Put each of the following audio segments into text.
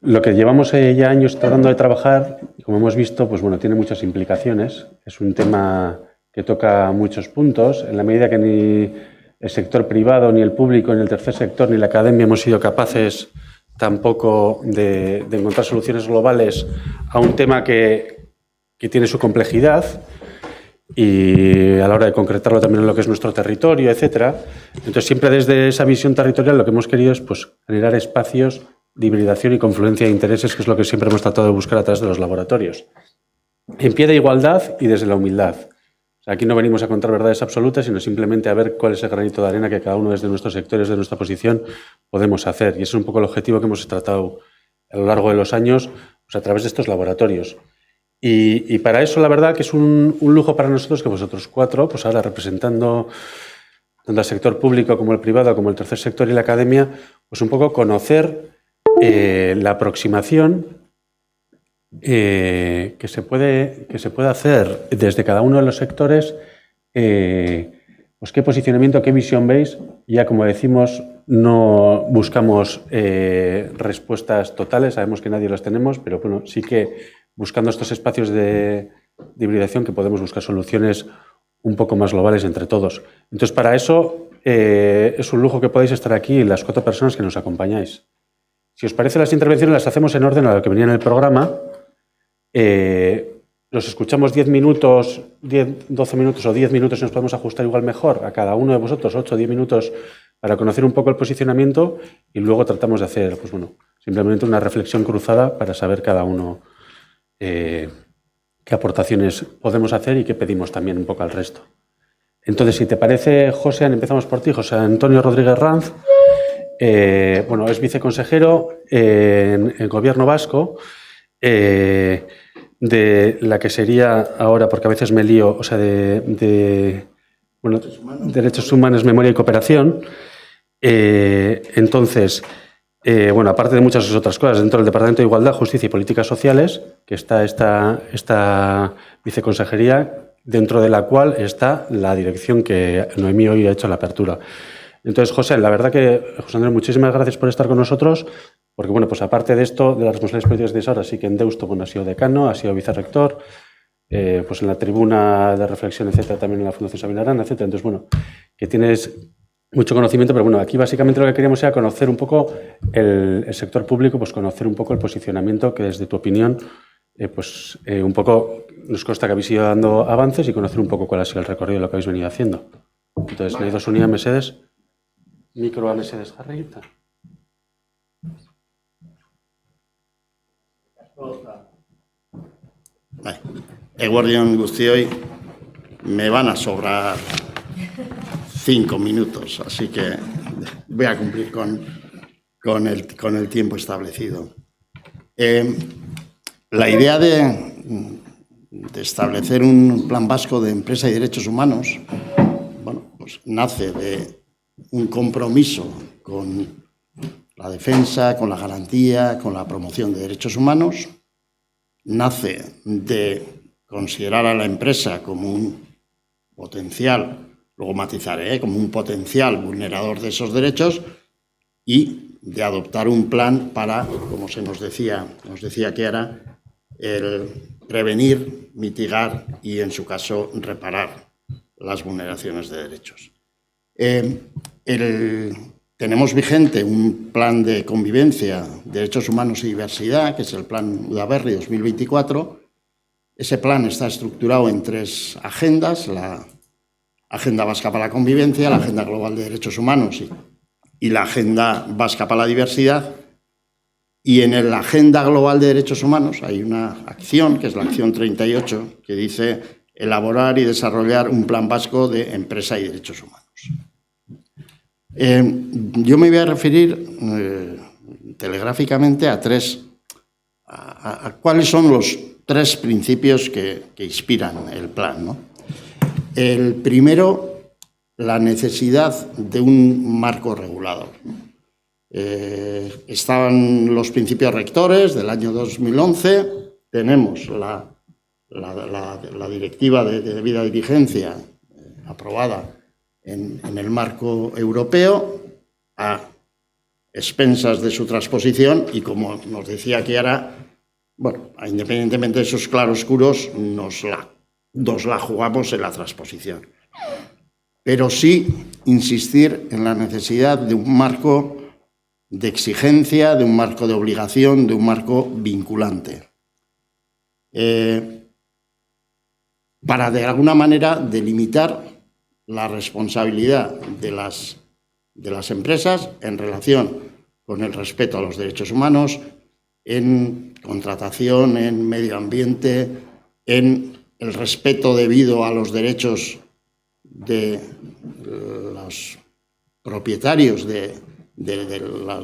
Lo que llevamos ya años tratando de trabajar, y como hemos visto, pues bueno, tiene muchas implicaciones. Es un tema que toca muchos puntos. En la medida que ni el sector privado, ni el público, ni el tercer sector, ni la academia hemos sido capaces tampoco de encontrar soluciones globales a un tema que tiene su complejidad y a la hora de concretarlo también en lo que es nuestro territorio, etcétera. Entonces, siempre desde esa visión territorial lo que hemos querido es pues, generar espacios de hibridación y confluencia de intereses, que es lo que siempre hemos tratado de buscar a través de los laboratorios. En pie de igualdad y desde la humildad. O sea, aquí no venimos a contar verdades absolutas, sino simplemente a ver cuál es el granito de arena que cada uno desde nuestros sectores, de nuestra posición, podemos hacer. Y ese es un poco el objetivo que hemos tratado a lo largo de los años pues, a través de estos laboratorios. Y para eso, la verdad, que es un lujo para nosotros que vosotros cuatro, pues ahora representando tanto al sector público como el privado, como el tercer sector y la academia, pues un poco conocer la aproximación que se puede hacer desde cada uno de los sectores, pues qué posicionamiento, qué visión veis. Ya como decimos, no buscamos respuestas totales, sabemos que nadie las tenemos, pero bueno, sí que buscando estos espacios de hibridación que podemos buscar soluciones un poco más globales entre todos. Entonces, para eso es un lujo que podáis estar aquí las 4 personas que nos acompañáis. Si os parece, las intervenciones las hacemos en orden a lo que venía en el programa. Los escuchamos 10 minutos, 12 minutos o 10 minutos y nos podemos ajustar igual mejor a cada uno de vosotros, 8 o 10 minutos para conocer un poco el posicionamiento y luego tratamos de hacer, pues bueno, simplemente una reflexión cruzada para saber cada uno qué aportaciones podemos hacer y qué pedimos también un poco al resto. Entonces, si te parece, José, empezamos por ti. José Antonio Rodríguez Ranz. Bueno, es viceconsejero en el Gobierno vasco de la que sería ahora, porque a veces me lío, o sea, bueno, Derechos Humanos, Memoria y Cooperación. Entonces, bueno, aparte de muchas otras cosas, dentro del Departamento de Igualdad, Justicia y Políticas Sociales, que está esta viceconsejería, dentro de la cual está la dirección que Noemí hoy ha hecho la apertura. Entonces, José, la verdad que, José Andrés, muchísimas gracias por estar con nosotros, porque, bueno, pues aparte de esto, de las responsabilidades políticas de ahora, sí que en Deusto, bueno, ha sido decano, ha sido vicerrector, pues en la tribuna de reflexión, etcétera, también en la Fundación Sabina Arana, etcétera. Entonces, bueno, que tienes mucho conocimiento, pero bueno, aquí básicamente lo que queríamos era conocer un poco el sector público, pues conocer un poco el posicionamiento que desde tu opinión, pues un poco nos consta que habéis ido dando avances y conocer un poco cuál ha sido el recorrido de lo que habéis venido haciendo. Entonces, Naidos Unida Mesedes, micro a Mesedes Jarrita. Eguardion guztioi, me van a sobrar 5 minutos, así que voy a cumplir con el tiempo establecido. La idea de establecer un plan vasco de empresa y derechos humanos, bueno, pues nace de un compromiso con la defensa, con la garantía, con la promoción de derechos humanos. Nace de considerar a la empresa como un potencial, luego matizaré, como un potencial vulnerador de esos derechos y de adoptar un plan para, como se nos decía que era, el prevenir, mitigar y, en su caso, reparar las vulneraciones de derechos. Tenemos vigente un plan de convivencia, derechos humanos y diversidad, que es el Plan Udaberri 2024. Ese plan está estructurado en 3 agendas: la Agenda Vasca para la Convivencia, la Agenda Global de Derechos Humanos y la Agenda Vasca para la Diversidad. Y en la Agenda Global de Derechos Humanos hay una acción, que es la acción 38, que dice elaborar y desarrollar un plan vasco de empresa y derechos humanos. Yo me voy a referir telegráficamente a cuáles son los 3 principios que inspiran el plan, ¿no? El primero, la necesidad de un marco regulador. Estaban los principios rectores del año 2011, tenemos la directiva de debida diligencia aprobada en el marco europeo, ha expensas de su transposición y, como nos decía Chiara, bueno, independientemente de esos claroscuros, nos la jugamos en la transposición. Pero sí insistir en la necesidad de un marco de exigencia, de un marco de obligación, de un marco vinculante. Para, de alguna manera, delimitar la responsabilidad de las empresas en relación con el respeto a los derechos humanos, en contratación, en medio ambiente, en el respeto debido a los derechos de los propietarios de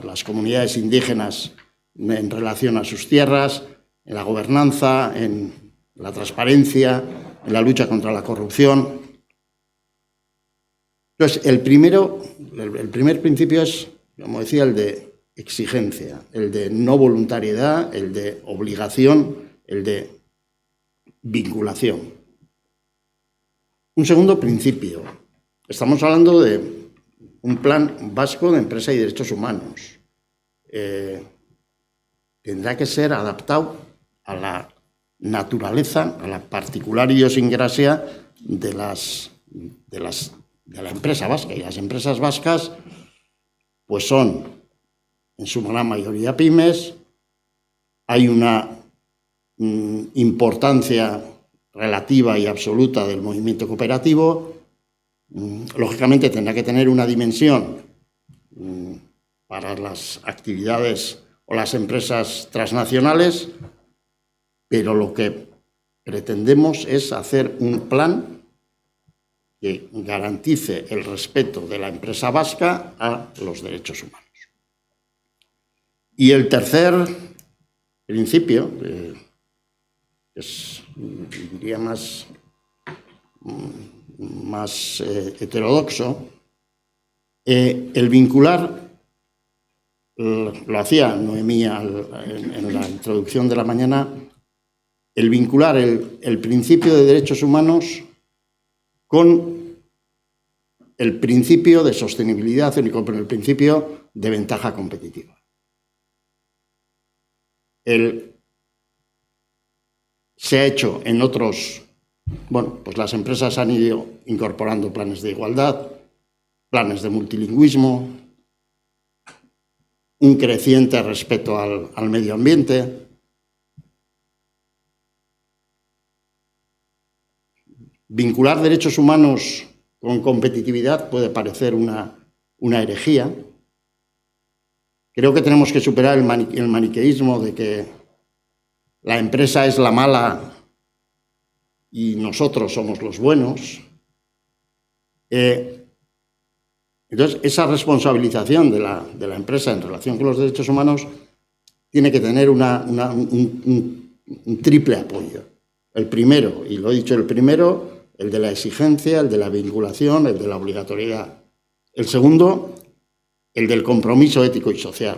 las comunidades indígenas en relación a sus tierras, en la gobernanza, en la transparencia, en la lucha contra la corrupción. Entonces, el primer principio es, como decía, el de exigencia, el de no voluntariedad, el de obligación, el de vinculación. Un segundo principio. Estamos hablando de un plan vasco de empresa y derechos humanos. Tendrá que ser adaptado a la naturaleza, a la particular idiosincrasia de la empresa vasca. Y las empresas vascas pues son, en su gran mayoría, pymes. Hay una importancia relativa y absoluta del movimiento cooperativo. Lógicamente tendrá que tener una dimensión para las actividades o las empresas transnacionales, pero lo que pretendemos es hacer un plan que garantice el respeto de la empresa vasca a los derechos humanos. Y el tercer principio, es, diría, más heterodoxo, el vincular, lo hacía Noemí en la introducción de la mañana, el vincular el principio de derechos humanos con el principio de sostenibilidad y con el principio de ventaja competitiva. Se ha hecho en otros, bueno, pues las empresas han ido incorporando planes de igualdad, planes de multilingüismo, un creciente respeto al medio ambiente. Vincular derechos humanos con competitividad puede parecer una herejía. Creo que tenemos que superar el maniqueísmo de que la empresa es la mala y nosotros somos los buenos. Entonces, esa responsabilización de la empresa en relación con los derechos humanos tiene que tener un triple apoyo. El primero, y lo he dicho, el de la exigencia, el de la vinculación, el de la obligatoriedad. El segundo, el del compromiso ético y social.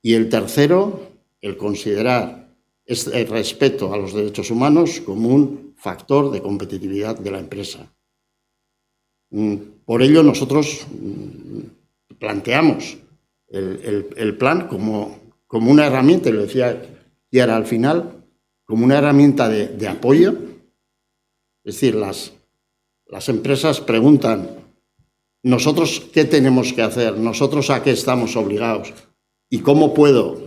Y el tercero, el considerar el respeto a los derechos humanos como un factor de competitividad de la empresa. Por ello, nosotros planteamos el plan como una herramienta, y lo decía Chiara al final, como una herramienta de apoyo. Es decir, las empresas preguntan, ¿nosotros qué tenemos que hacer? ¿Nosotros a qué estamos obligados? ¿Y cómo puedo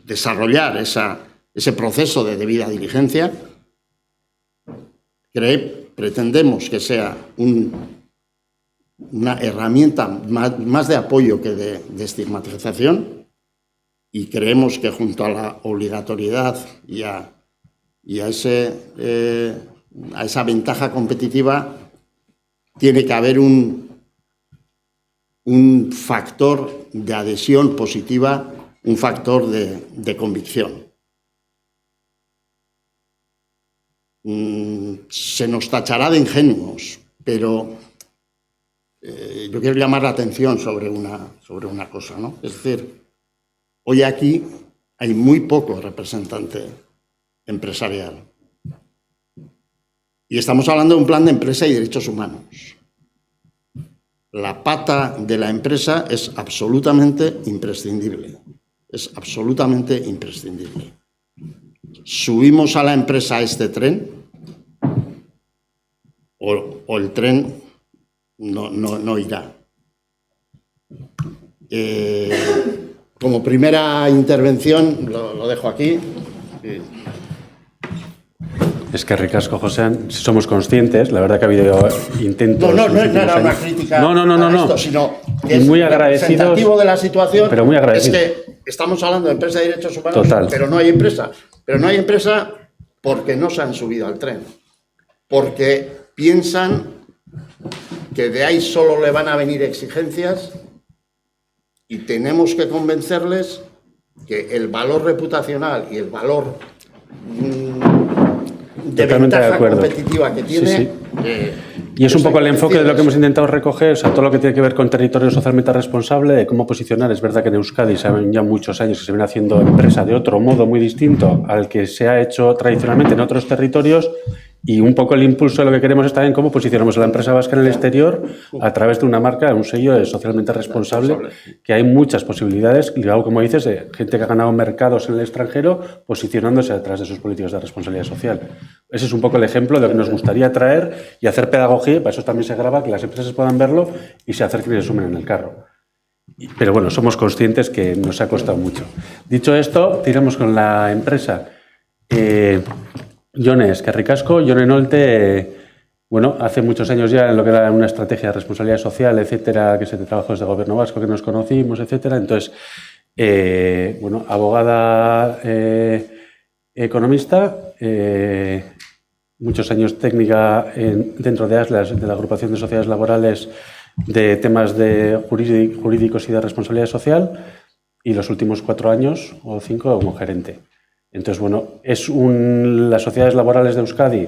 desarrollar ese proceso de debida diligencia? Pretendemos que sea una herramienta más de apoyo que de estigmatización, y creemos que junto a la obligatoriedad y a esa ventaja competitiva tiene que haber un factor de adhesión positiva, un factor de convicción. Se nos tachará de ingenuos, pero yo quiero llamar la atención sobre una cosa, ¿no? Es decir, hoy aquí hay muy poco representante empresarial. Y estamos hablando de un plan de empresa y derechos humanos. la pata de la empresa es absolutamente imprescindible. Es absolutamente imprescindible. ¿Subimos a la empresa a este tren? ¿O el tren no irá? Como primera intervención, lo dejo aquí. Es que ricasco, José, si somos conscientes, la verdad que ha habido intentos... No era una crítica no. esto, sino que es muy agradecidos, representativo de la situación. pero muy agradecidos. Es que estamos hablando de empresa de derechos humanos, Total. pero no hay empresa. Pero no hay empresa porque no se han subido al tren. Porque piensan que de ahí solo le van a venir exigencias y tenemos que convencerles que el valor reputacional y el valor de ventaja competitiva que tiene... Sí. Y es un poco el enfoque de lo que hemos intentado recoger, o sea, todo lo que tiene que ver con territorio socialmente responsable, de cómo posicionar. Es verdad que en Euskadi saben ya muchos años que se viene haciendo empresa de otro modo muy distinto al que se ha hecho tradicionalmente en otros territorios, y un poco el impulso de lo que queremos es también cómo posicionamos a la empresa vasca en el exterior a través de una marca, un sello de socialmente responsable, que hay muchas posibilidades, ligado, como dices, de gente que ha ganado mercados en el extranjero posicionándose detrás de sus políticas de responsabilidad social. Ese es un poco el ejemplo de lo que nos gustaría traer y hacer pedagogía, y para eso también se graba, que las empresas puedan verlo y se acerquen y se sumen en el carro. Pero bueno, somos conscientes que nos ha costado mucho. Dicho esto, tiramos con la empresa. Jone, es que ricasco. Jone Nolte, bueno, hace muchos años ya en lo que era una estrategia de responsabilidad social, etcétera, que se trabajó desde el Gobierno vasco, que nos conocimos, etcétera. Entonces, bueno, abogada, economista, muchos años técnica dentro de ASLAS, de la Agrupación de Sociedades Laborales, de temas de jurídicos y de responsabilidad social, y los últimos 4 años o 5 como gerente. Entonces, bueno, las sociedades laborales de Euskadi,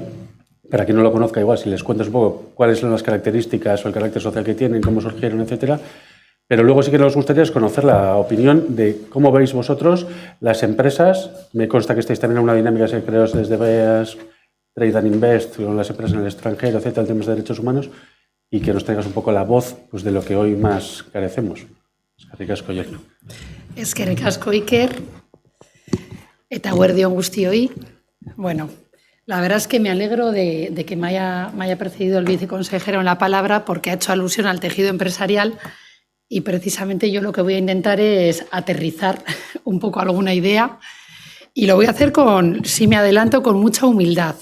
para quien no lo conozca, igual, si les cuentas un poco cuáles son las características o el carácter social que tienen, cómo surgieron, etcétera. Pero luego sí que nos gustaría conocer la opinión de cómo veis vosotros las empresas. Me consta que estáis también en una dinámica que se creó desde BEAS, Trade and Invest, con las empresas en el extranjero, etcétera, en temas de derechos humanos, y que nos traigas un poco la voz, pues, de lo que hoy más carecemos. Eskerrik asko, Jon. Eskerrik asko, Iker. Eta eguerdion guztioi. Bueno, la verdad es que me alegro de que me haya precedido el viceconsejero en la palabra, porque ha hecho alusión al tejido empresarial, y precisamente yo lo que voy a intentar es aterrizar un poco alguna idea, y lo voy a hacer si me adelanto, con mucha humildad.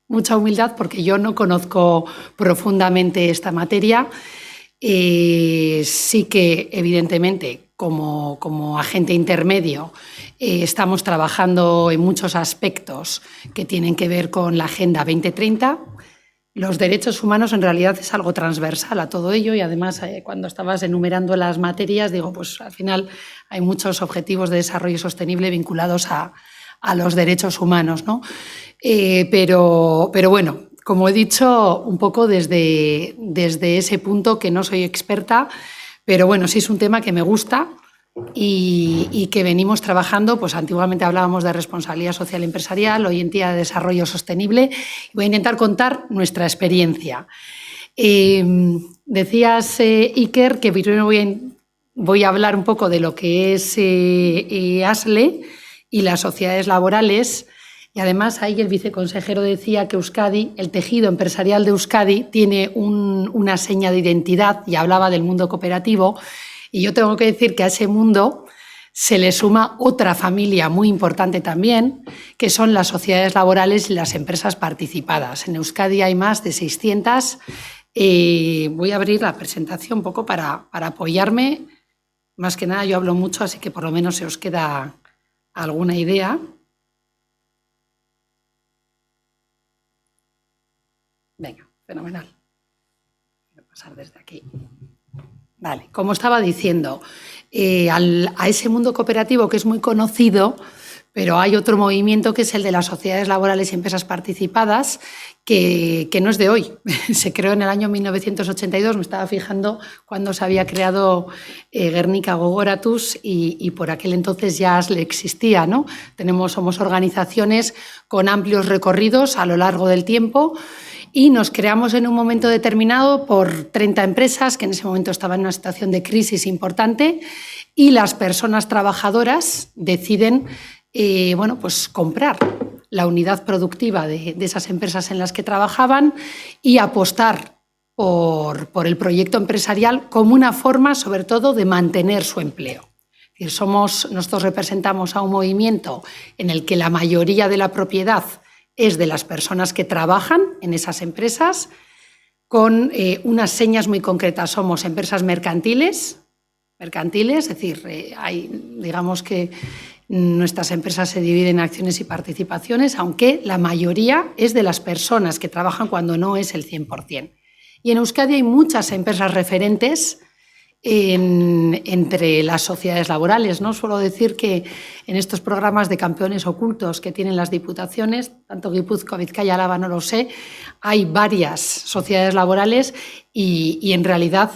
Mucha humildad, porque yo no conozco profundamente esta materia. Sí que, evidentemente, como agente intermedio, estamos trabajando en muchos aspectos que tienen que ver con la Agenda 2030. Los derechos humanos en realidad es algo transversal a todo ello, y además cuando estabas enumerando las materias, digo, pues al final hay muchos objetivos de desarrollo sostenible vinculados a los derechos humanos, ¿no? Pero bueno, como he dicho, un poco desde ese punto, que no soy experta, pero bueno, sí es un tema que me gusta y que venimos trabajando. Pues antiguamente hablábamos de responsabilidad social empresarial, hoy en día de desarrollo sostenible, y voy a intentar contar nuestra experiencia. Decías, Iker, que primero voy a hablar un poco de lo que es ASLE y las sociedades laborales. Y además ahí el viceconsejero decía que Euskadi, el tejido empresarial de Euskadi, tiene una seña de identidad, y hablaba del mundo cooperativo. Y yo tengo que decir que a ese mundo se le suma otra familia muy importante también, que son las sociedades laborales y las empresas participadas. En Euskadi hay más de 600. Voy a abrir la presentación un poco para apoyarme. Más que nada yo hablo mucho, así que por lo menos se os queda alguna idea. Venga, fenomenal. Voy a pasar desde aquí. Vale, como estaba diciendo, a ese mundo cooperativo que es muy conocido, pero hay otro movimiento que es el de las sociedades laborales y empresas participadas, que no es de hoy. Se creó en el año 1982, me estaba fijando cuando se había creado Gernika Gogoratuz, y por aquel entonces ya ASLE existía, ¿no? Somos organizaciones con amplios recorridos a lo largo del tiempo, y nos creamos en un momento determinado por 30 empresas que en ese momento estaban en una situación de crisis importante y las personas trabajadoras deciden pues comprar la unidad productiva de esas empresas en las que trabajaban y apostar por el proyecto empresarial como una forma, sobre todo, de mantener su empleo. Es decir, nosotros representamos a un movimiento en el que la mayoría de la propiedad es de las personas que trabajan en esas empresas, con unas señas muy concretas. Somos empresas mercantiles, es decir, digamos que nuestras empresas se dividen en acciones y participaciones, aunque la mayoría es de las personas que trabajan cuando no es el 100%. Y en Euskadi hay muchas empresas referentes entre las sociedades laborales, ¿no? Suelo decir que en estos programas de campeones ocultos que tienen las diputaciones, tanto Guipúzcoa, Vizcaya, Álava, no lo sé, hay varias sociedades laborales y en realidad,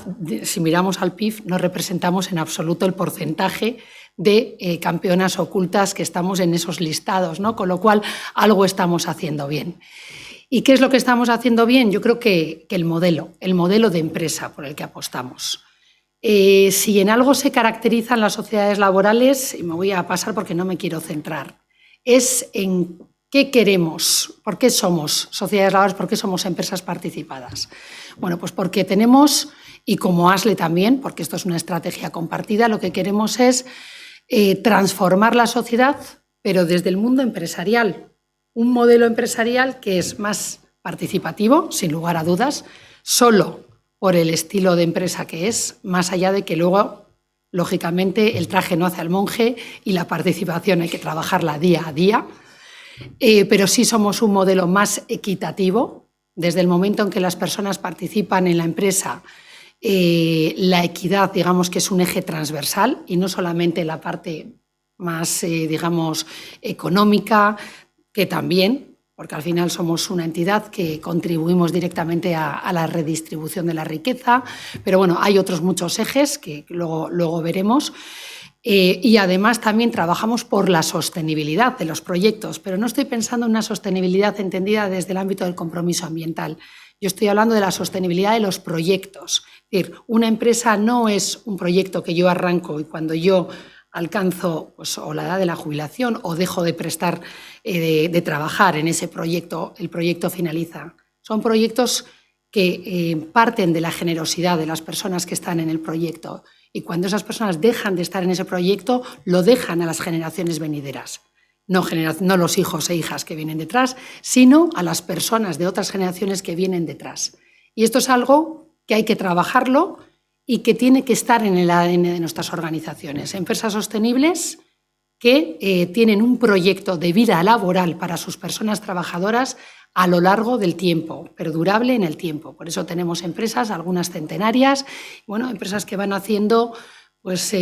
si miramos al PIB, no representamos en absoluto el porcentaje de campeonas ocultas que estamos en esos listados, ¿no? Con lo cual algo estamos haciendo bien. ¿Y qué es lo que estamos haciendo bien? Yo creo que el modelo de empresa por el que apostamos. Si en algo se caracterizan las sociedades laborales, y me voy a pasar porque no me quiero centrar, es en qué queremos, por qué somos sociedades laborales, por qué somos empresas participadas. Bueno, pues porque tenemos, y como ASLE también, porque esto es una estrategia compartida, lo que queremos es transformar la sociedad, pero desde el mundo empresarial. Un modelo empresarial que es más participativo, sin lugar a dudas, solo por el estilo de empresa que es, más allá de que luego, lógicamente, el traje no hace al monje y la participación hay que trabajarla día a día, pero sí somos un modelo más equitativo. Desde el momento en que las personas participan en la empresa, la equidad, digamos que es un eje transversal y no solamente la parte más, digamos, económica, que también, porque al final somos una entidad que contribuimos directamente a la redistribución de la riqueza, pero bueno, hay otros muchos ejes que luego veremos. Y además también trabajamos por la sostenibilidad de los proyectos, pero no estoy pensando en una sostenibilidad entendida desde el ámbito del compromiso ambiental. Yo estoy hablando de la sostenibilidad de los proyectos. Es decir, una empresa no es un proyecto que yo arranco y cuando yo alcanzo pues, o la edad de la jubilación o dejo de prestar, de trabajar en ese proyecto, el proyecto finaliza. Son proyectos que parten de la generosidad de las personas que están en el proyecto y cuando esas personas dejan de estar en ese proyecto, lo dejan a las generaciones venideras. No los hijos e hijas que vienen detrás, sino a las personas de otras generaciones que vienen detrás. Y esto es algo que hay que trabajarlo y que tiene que estar en el ADN de nuestras organizaciones. Empresas sostenibles que tienen un proyecto de vida laboral para sus personas trabajadoras a lo largo del tiempo, perdurable en el tiempo. Por eso tenemos empresas, algunas centenarias, bueno, empresas que van haciendo pues,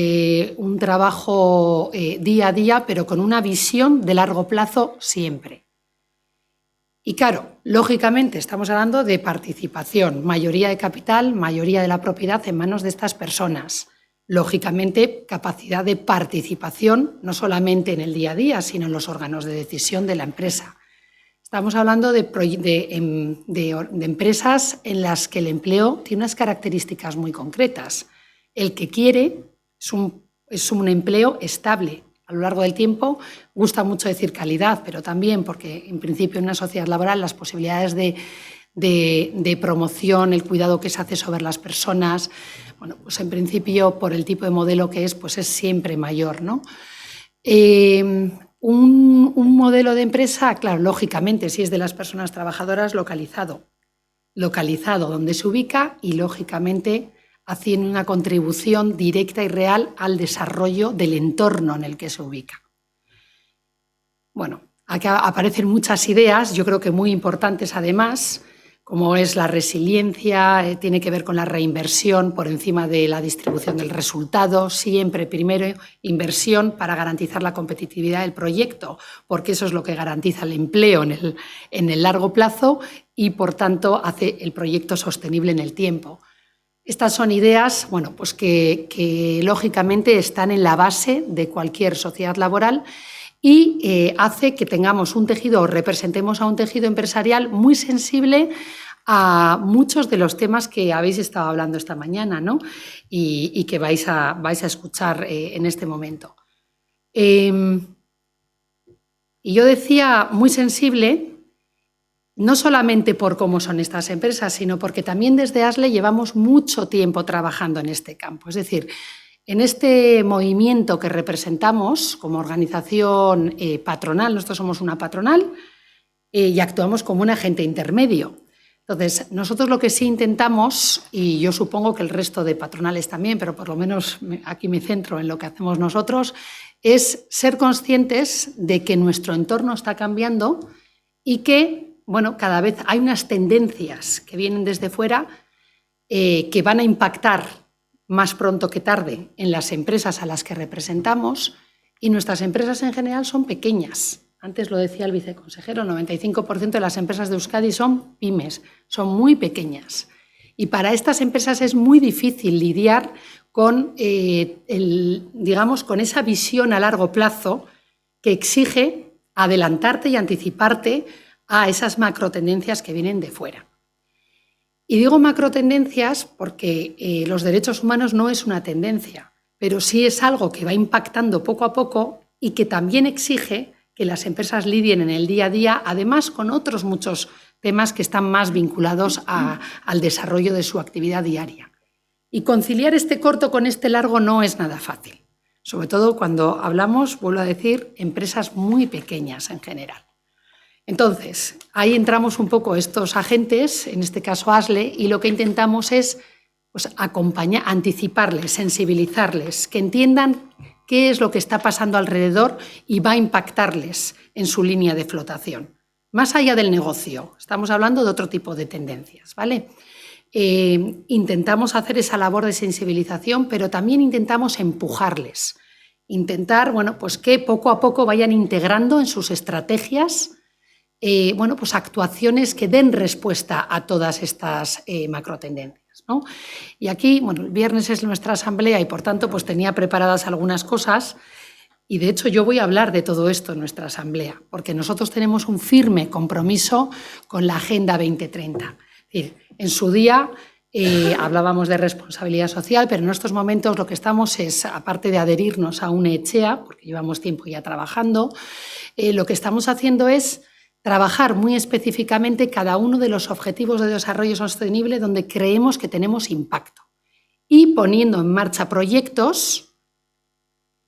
un trabajo día a día, pero con una visión de largo plazo siempre. Y claro, lógicamente estamos hablando de participación, mayoría de capital, mayoría de la propiedad en manos de estas personas. Lógicamente, capacidad de participación no solamente en el día a día, sino en los órganos de decisión de la empresa. Estamos hablando de empresas en las que el empleo tiene unas características muy concretas. El que quiere es un empleo estable. A lo largo del tiempo, gusta mucho decir calidad, pero también porque en principio en una sociedad laboral las posibilidades de promoción, el cuidado que se hace sobre las personas, bueno, pues en principio por el tipo de modelo que es, pues es siempre mayor, ¿no? Un modelo de empresa, claro, lógicamente, si es de las personas trabajadoras, localizado donde se ubica y lógicamente haciendo una contribución directa y real al desarrollo del entorno en el que se ubica. Bueno, aquí aparecen muchas ideas, yo creo que muy importantes además, como es la resiliencia, tiene que ver con la reinversión por encima de la distribución del resultado, siempre primero inversión para garantizar la competitividad del proyecto, porque eso es lo que garantiza el empleo en el largo plazo y, por tanto, hace el proyecto sostenible en el tiempo. Estas son ideas bueno, pues que lógicamente están en la base de cualquier sociedad laboral y hace que tengamos un tejido o representemos a un tejido empresarial muy sensible a muchos de los temas que habéis estado hablando esta mañana, ¿no? y que vais a escuchar en este momento. Y yo decía muy sensible, no solamente por cómo son estas empresas, sino porque también desde ASLE llevamos mucho tiempo trabajando en este campo. Es decir, en este movimiento que representamos como organización patronal, nosotros somos una patronal y actuamos como un agente intermedio. Entonces, nosotros lo que sí intentamos, y yo supongo que el resto de patronales también, pero por lo menos aquí me centro en lo que hacemos nosotros, es ser conscientes de que nuestro entorno está cambiando y que, bueno, cada vez hay unas tendencias que vienen desde fuera que van a impactar más pronto que tarde en las empresas a las que representamos, y nuestras empresas en general son pequeñas. Antes lo decía el viceconsejero, el 95% de las empresas de Euskadi son pymes, son muy pequeñas. Y para estas empresas es muy difícil lidiar con, digamos, con esa visión a largo plazo que exige adelantarte y anticiparte a esas macrotendencias que vienen de fuera. Y digo macrotendencias porque los derechos humanos no es una tendencia, pero sí es algo que va impactando poco a poco y que también exige que las empresas lidien en el día a día, además con otros muchos temas que están más vinculados al desarrollo de su actividad diaria. Y conciliar este corto con este largo no es nada fácil, sobre todo cuando hablamos, vuelvo a decir, empresas muy pequeñas en general. Entonces, ahí entramos un poco estos agentes, en este caso ASLE, y lo que intentamos es pues, acompañar, anticiparles, sensibilizarles, que entiendan qué es lo que está pasando alrededor y va a impactarles en su línea de flotación. Más allá del negocio, estamos hablando de otro tipo de tendencias, ¿vale? Intentamos hacer esa labor de sensibilización, pero también intentamos empujarles, intentar, bueno, pues que poco a poco vayan integrando en sus estrategias bueno, pues actuaciones que den respuesta a todas estas macrotendencias, ¿no? Y aquí, bueno, el viernes es nuestra asamblea y por tanto pues tenía preparadas algunas cosas y de hecho yo voy a hablar de todo esto en nuestra asamblea porque nosotros tenemos un firme compromiso con la Agenda 2030. Es decir, en su día hablábamos de responsabilidad social, pero en estos momentos lo que estamos es, aparte de adherirnos a una ECHEA, porque llevamos tiempo ya trabajando, lo que estamos haciendo es trabajar muy específicamente cada uno de los objetivos de desarrollo sostenible donde creemos que tenemos impacto y poniendo en marcha proyectos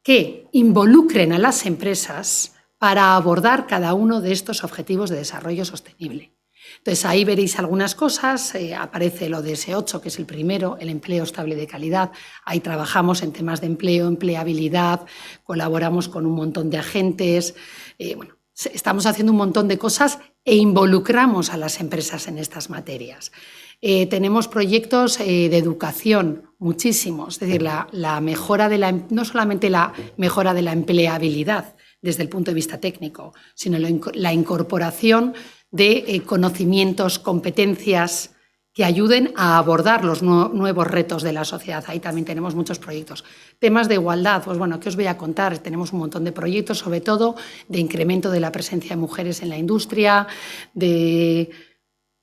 que involucren a las empresas para abordar cada uno de estos objetivos de desarrollo sostenible. Entonces, ahí veréis algunas cosas, aparece lo de S8, que es el primero, el empleo estable de calidad. Ahí trabajamos en temas de empleo, empleabilidad, colaboramos con un montón de agentes, bueno, estamos haciendo un montón de cosas e involucramos a las empresas en estas materias. Tenemos proyectos de educación, muchísimos, es decir, la mejora de no solamente la mejora de la empleabilidad desde el punto de vista técnico, sino la incorporación de conocimientos, competencias que ayuden a abordar los nuevos retos de la sociedad. Ahí también tenemos muchos proyectos. Temas de igualdad, pues bueno, ¿qué os voy a contar? Tenemos un montón de proyectos, sobre todo de incremento de la presencia de mujeres en la industria, de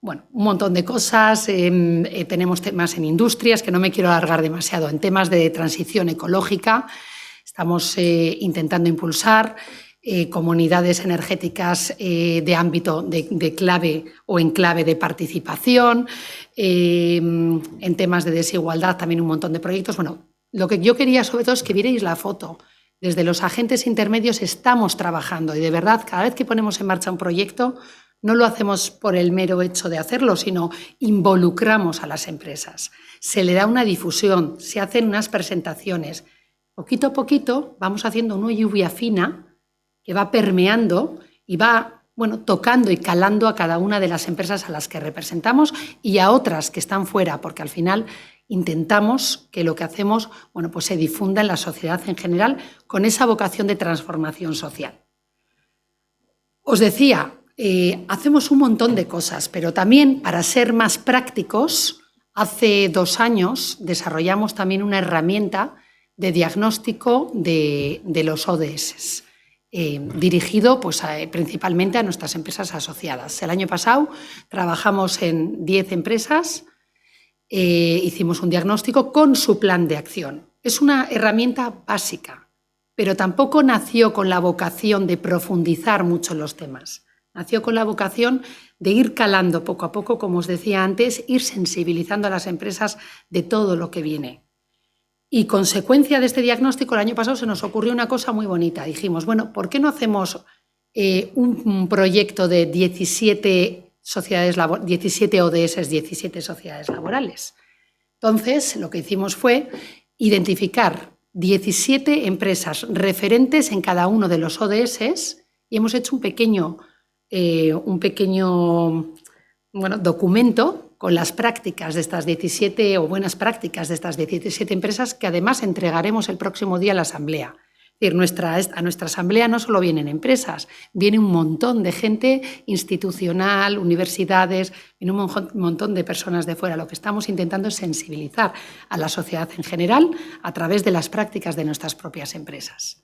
bueno, un montón de cosas. Tenemos temas en industrias, que no me quiero alargar demasiado, en temas de transición ecológica. Estamos intentando impulsar comunidades energéticas de ámbito de clave o en clave de participación, en temas de desigualdad también un montón de proyectos. Bueno, lo que yo quería sobre todo es que vierais la foto. Desde los agentes intermedios estamos trabajando y de verdad cada vez que ponemos en marcha un proyecto no lo hacemos por el mero hecho de hacerlo, sino involucramos a las empresas. Se le da una difusión, se hacen unas presentaciones. Poquito a poquito vamos haciendo una lluvia fina que va permeando y va, bueno, tocando y calando a cada una de las empresas a las que representamos y a otras que están fuera, porque al final intentamos que lo que hacemos, bueno, pues se difunda en la sociedad en general con esa vocación de transformación social. Os decía, hacemos un montón de cosas, pero también para ser más prácticos, hace 2 años desarrollamos también una herramienta de diagnóstico de los ODS. dirigido pues, principalmente a nuestras empresas asociadas. El año pasado trabajamos en 10 empresas, hicimos un diagnóstico con su plan de acción. Es una herramienta básica, pero tampoco nació con la vocación de profundizar mucho en los temas. Nació con la vocación de ir calando poco a poco, como os decía antes, ir sensibilizando a las empresas de todo lo que viene. Y consecuencia de este diagnóstico, el año pasado se nos ocurrió una cosa muy bonita. Dijimos, bueno, ¿por qué no hacemos un proyecto de 17 ODS, 17 sociedades laborales? Entonces, lo que hicimos fue identificar 17 empresas referentes en cada uno de los ODS y hemos hecho un pequeño documento con las prácticas de estas 17 o buenas prácticas de estas 17 empresas que además entregaremos el próximo día a la Asamblea. Es decir, a nuestra Asamblea no solo vienen empresas, viene un montón de gente institucional, universidades, viene un montón de personas de fuera. Lo que estamos intentando es sensibilizar a la sociedad en general a través de las prácticas de nuestras propias empresas.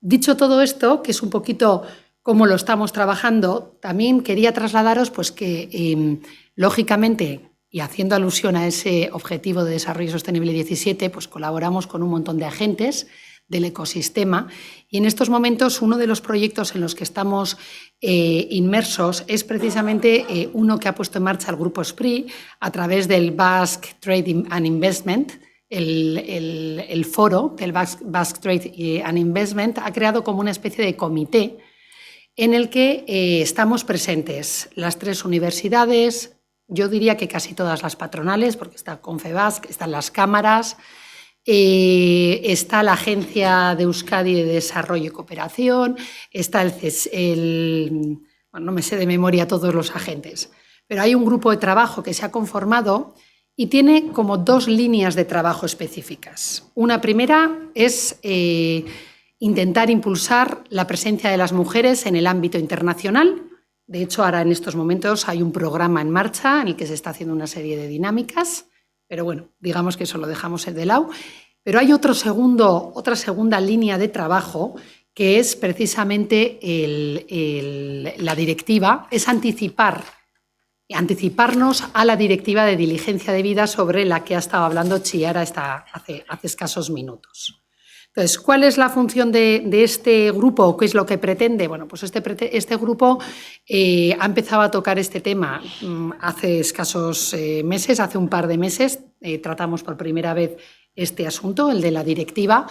Dicho todo esto, que es un poquito cómo lo estamos trabajando, también quería trasladaros pues, que, lógicamente, y haciendo alusión a ese Objetivo de Desarrollo Sostenible 17, pues colaboramos con un montón de agentes del ecosistema y en estos momentos uno de los proyectos en los que estamos inmersos es precisamente uno que ha puesto en marcha el Grupo SPRI a través del Basque Trade and Investment. El foro del Basque Trade and Investment ha creado como una especie de comité en el que estamos presentes las 3 universidades, yo diría que casi todas las patronales, porque está Confebasque, están las cámaras, está la Agencia de Euskadi de Desarrollo y Cooperación, está no me sé de memoria todos los agentes, pero hay un grupo de trabajo que se ha conformado y tiene como 2 líneas de trabajo específicas. Una primera es intentar impulsar la presencia de las mujeres en el ámbito internacional. De hecho, ahora en estos momentos hay un programa en marcha en el que se está haciendo una serie de dinámicas, pero bueno, digamos que eso lo dejamos de lado. Pero hay otra segunda línea de trabajo que es precisamente la directiva, es anticiparnos a la directiva de diligencia debida sobre la que ha estado hablando Chiara hace escasos minutos. Entonces, ¿cuál es la función de este grupo? ¿Qué es lo que pretende? Bueno, pues este grupo ha empezado a tocar este tema hace escasos meses, hace un par de meses. Tratamos por primera vez este asunto, el de la directiva,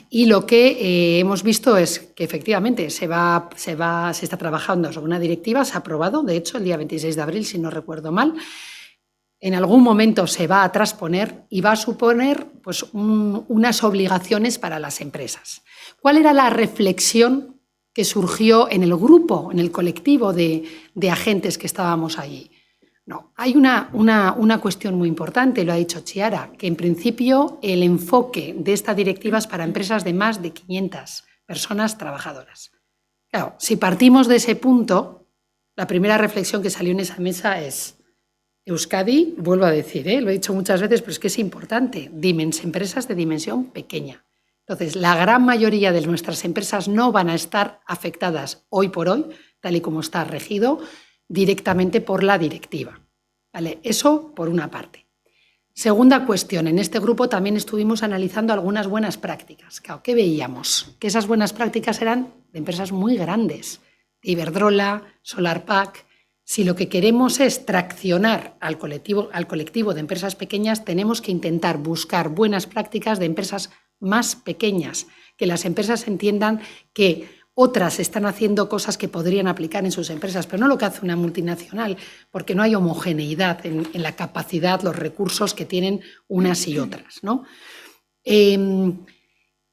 y lo que hemos visto es que efectivamente se está trabajando sobre una directiva, se ha aprobado, de hecho, el día 26 de abril, si no recuerdo mal. En algún momento se va a transponer y va a suponer pues, unas obligaciones para las empresas. ¿Cuál era la reflexión que surgió en el grupo, en el colectivo de agentes que estábamos allí? No, hay una cuestión muy importante, lo ha dicho Chiara, que en principio el enfoque de esta directiva es para empresas de más de 500 personas trabajadoras. Claro, si partimos de ese punto, la primera reflexión que salió en esa mesa es Euskadi, vuelvo a decir, lo he dicho muchas veces, pero es que es importante, empresas de dimensión pequeña. Entonces, la gran mayoría de nuestras empresas no van a estar afectadas hoy por hoy, tal y como está regido, directamente por la directiva. ¿Vale? Eso por una parte. Segunda cuestión, en este grupo también estuvimos analizando algunas buenas prácticas. Claro, ¿qué veíamos? Que esas buenas prácticas eran de empresas muy grandes, de Iberdrola, Solarpack. Si lo que queremos es traccionar al colectivo de empresas pequeñas, tenemos que intentar buscar buenas prácticas de empresas más pequeñas, que las empresas entiendan que otras están haciendo cosas que podrían aplicar en sus empresas, pero no lo que hace una multinacional, porque no hay homogeneidad en la capacidad, los recursos que tienen unas y otras, ¿no?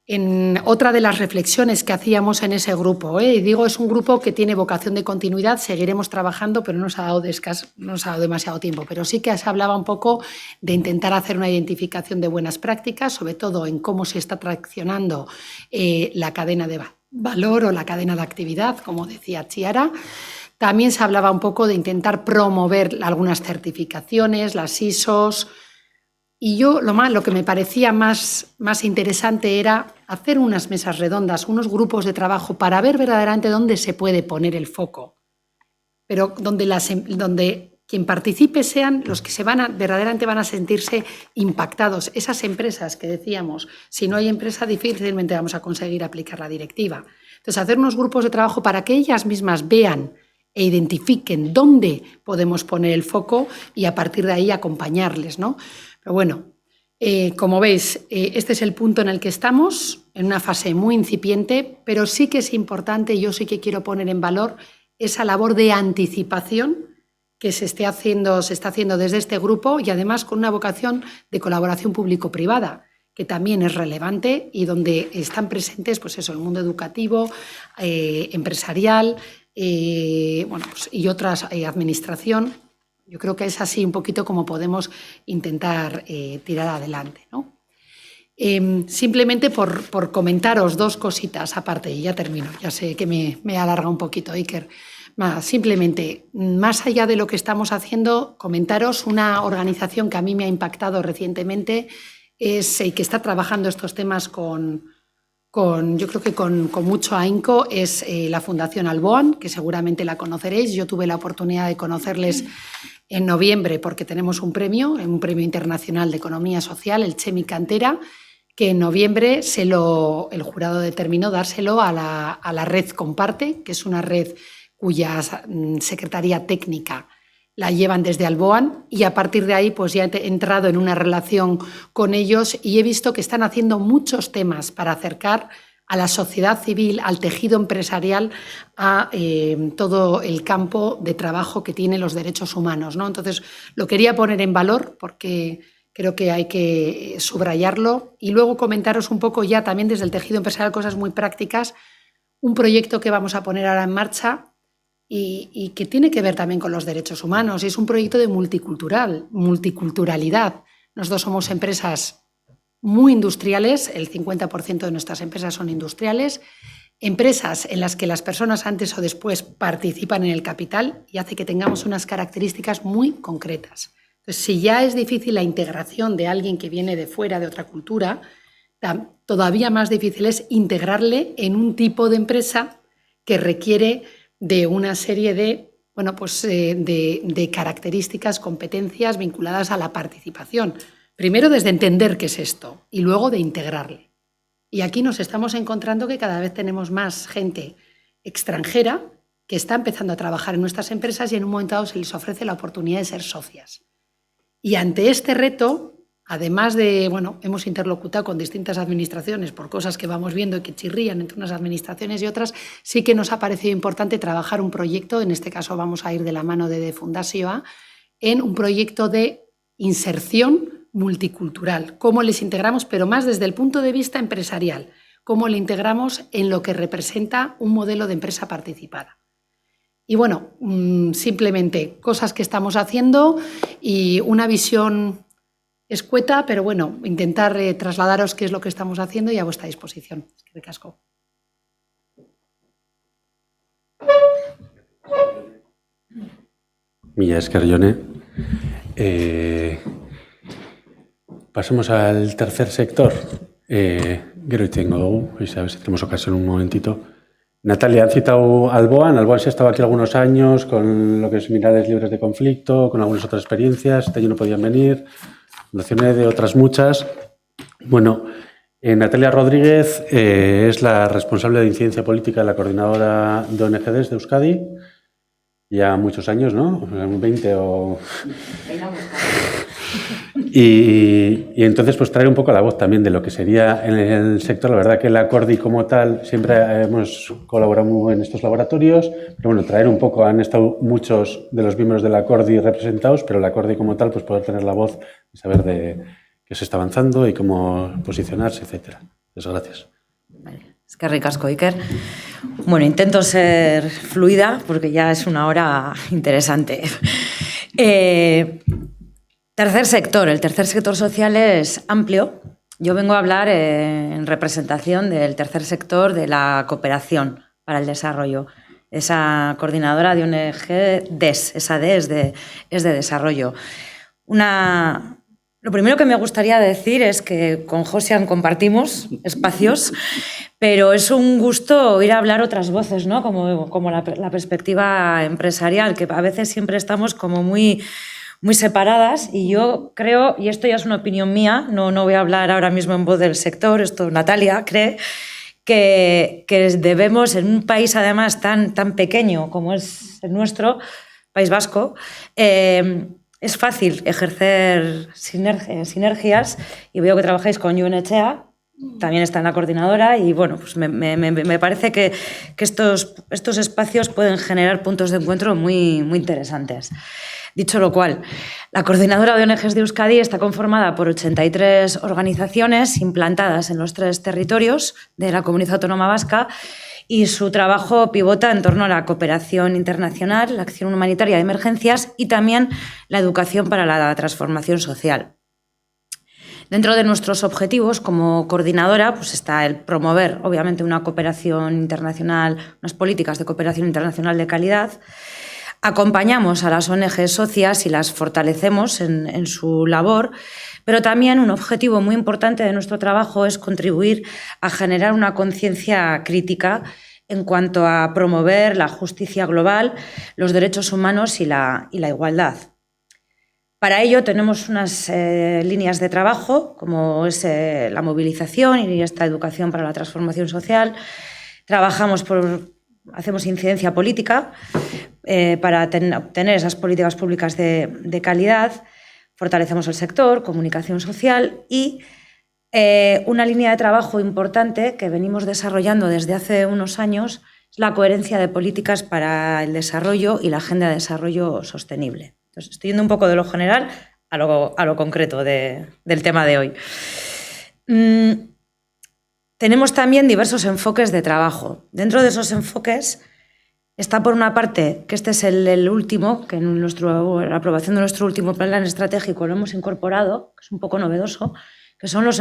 En otra de las reflexiones que hacíamos en ese grupo, digo, es un grupo que tiene vocación de continuidad, seguiremos trabajando, pero no nos ha dado demasiado tiempo, pero sí que se hablaba un poco de intentar hacer una identificación de buenas prácticas, sobre todo en cómo se está traccionando la cadena de valor o la cadena de actividad, como decía Chiara. También se hablaba un poco de intentar promover algunas certificaciones, las ISOs, Y yo lo que me parecía más interesante era hacer unas mesas redondas, unos grupos de trabajo para ver verdaderamente dónde se puede poner el foco, pero donde quien participe sean los que verdaderamente van a sentirse impactados. Esas empresas que decíamos, si no hay empresa difícilmente vamos a conseguir aplicar la directiva. Entonces, hacer unos grupos de trabajo para que ellas mismas vean e identifiquen dónde podemos poner el foco y a partir de ahí acompañarles, ¿no? Pero bueno, como veis, este es el punto en el que estamos, en una fase muy incipiente, pero sí que es importante, yo sí que quiero poner en valor esa labor de anticipación que se está haciendo desde este grupo y además con una vocación de colaboración público-privada, que también es relevante y donde están presentes pues eso, el mundo educativo, empresarial pues, y otras, administración. Yo creo que es así un poquito como podemos intentar tirar adelante, ¿no? Simplemente por comentaros dos cositas aparte, y ya termino, ya sé que me he alargado un poquito, Iker. Simplemente, más allá de lo que estamos haciendo, comentaros una organización que a mí me ha impactado recientemente y que está trabajando estos temas yo creo que con mucho ahínco, es la Fundación Alboan, que seguramente la conoceréis. Yo tuve la oportunidad de conocerles en noviembre porque tenemos un premio internacional de economía social, el Chemi Cantera, que en noviembre el jurado determinó dárselo a la red Comparte, que es una red cuya secretaría técnica la llevan desde Alboan, y a partir de ahí pues ya he entrado en una relación con ellos y he visto que están haciendo muchos temas para acercar a la sociedad civil, al tejido empresarial, a todo el campo de trabajo que tienen los derechos humanos, ¿no? Entonces, lo quería poner en valor porque creo que hay que subrayarlo y luego comentaros un poco ya también desde el tejido empresarial cosas muy prácticas, un proyecto que vamos a poner ahora en marcha y que tiene que ver también con los derechos humanos. Es un proyecto de multiculturalidad. Nosotros somos empresas muy industriales, el 50% de nuestras empresas son industriales, empresas en las que las personas antes o después participan en el capital y hace que tengamos unas características muy concretas. Entonces, si ya es difícil la integración de alguien que viene de fuera, de otra cultura, todavía más difícil es integrarle en un tipo de empresa que requiere de una serie de características, competencias vinculadas a la participación. Primero desde entender qué es esto y luego de integrarle. Y aquí nos estamos encontrando que cada vez tenemos más gente extranjera que está empezando a trabajar en nuestras empresas y en un momento dado se les ofrece la oportunidad de ser socias. Y ante este reto, además de, hemos interlocutado con distintas administraciones por cosas que vamos viendo y que chirrían entre unas administraciones y otras, sí que nos ha parecido importante trabajar un proyecto, en este caso vamos a ir de la mano de Fundació, en un proyecto de inserción multicultural. Cómo les integramos, pero más desde el punto de vista empresarial, cómo le integramos en lo que representa un modelo de empresa participada. Y simplemente cosas que estamos haciendo y una visión escueta, pero intentar trasladaros qué es lo que estamos haciendo y a vuestra disposición. Eskerrik asko. Mila esker, Jone. Pasemos al tercer sector. Gero itengo dugu, a ver si tenemos ocasión un momentito. Natalia, han citado Alboan. Alboan sí ha estado aquí algunos años con lo que es Mirades Libres de Conflicto, con algunas otras experiencias. Este año no podían venir. Fundaciones de otras muchas. Natalia Rodríguez es la responsable de incidencia política de la coordinadora de ONGs de Euskadi. Ya muchos años, ¿no? 20 o... Y entonces pues traer un poco la voz también de lo que sería en el sector. La verdad que la Cordi como tal siempre hemos colaborado en estos laboratorios, pero traer un poco, han estado muchos de los miembros de la Cordi representados, pero la Cordi como tal pues poder tener la voz y saber de qué se está avanzando y cómo posicionarse, etcétera. Muchas gracias. Vale. Eskerrik asko, Iker. Intento ser fluida porque ya es una hora interesante. Tercer sector. El tercer sector social es amplio. Yo vengo a hablar en representación del tercer sector de la cooperación para el desarrollo. Esa coordinadora de ONG DES, esa D es de desarrollo. Una Lo primero que me gustaría decir es que con Josian compartimos espacios, pero es un gusto oír hablar otras voces, ¿no? Como la perspectiva empresarial, que a veces siempre estamos como muy separadas, y yo creo, y esto ya es una opinión mía, no voy a hablar ahora mismo en voz del sector, esto Natalia cree, que debemos, en un país además tan pequeño como es el nuestro, País Vasco, es fácil ejercer sinergias, y veo que trabajáis con Jon Etxea, también está en la coordinadora, y bueno, pues me parece que estos espacios pueden generar puntos de encuentro muy interesantes. Dicho lo cual, la Coordinadora de ONGs de Euskadi está conformada por 83 organizaciones implantadas en los 3 territorios de la Comunidad Autónoma Vasca, y su trabajo pivota en torno a la cooperación internacional, la acción humanitaria de emergencias y también la educación para la transformación social. Dentro de nuestros objetivos como coordinadora pues está el promover, obviamente, una cooperación internacional, unas políticas de cooperación internacional de calidad. Acompañamos a las ONG socias y las fortalecemos en su labor, pero también un objetivo muy importante de nuestro trabajo es contribuir a generar una conciencia crítica en cuanto a promover la justicia global, los derechos humanos y la igualdad. Para ello tenemos unas líneas de trabajo, como es la movilización y esta educación para la transformación social. Hacemos incidencia política para obtener esas políticas públicas de calidad. Fortalecemos el sector, comunicación social, y una línea de trabajo importante que venimos desarrollando desde hace unos años es la coherencia de políticas para el desarrollo y la Agenda de Desarrollo Sostenible. Entonces, estoy yendo un poco de lo general a lo concreto del tema de hoy. Tenemos también diversos enfoques de trabajo. Dentro de esos enfoques está, por una parte, que este es el último, que en la aprobación de nuestro último plan estratégico lo hemos incorporado, que es un poco novedoso, que son el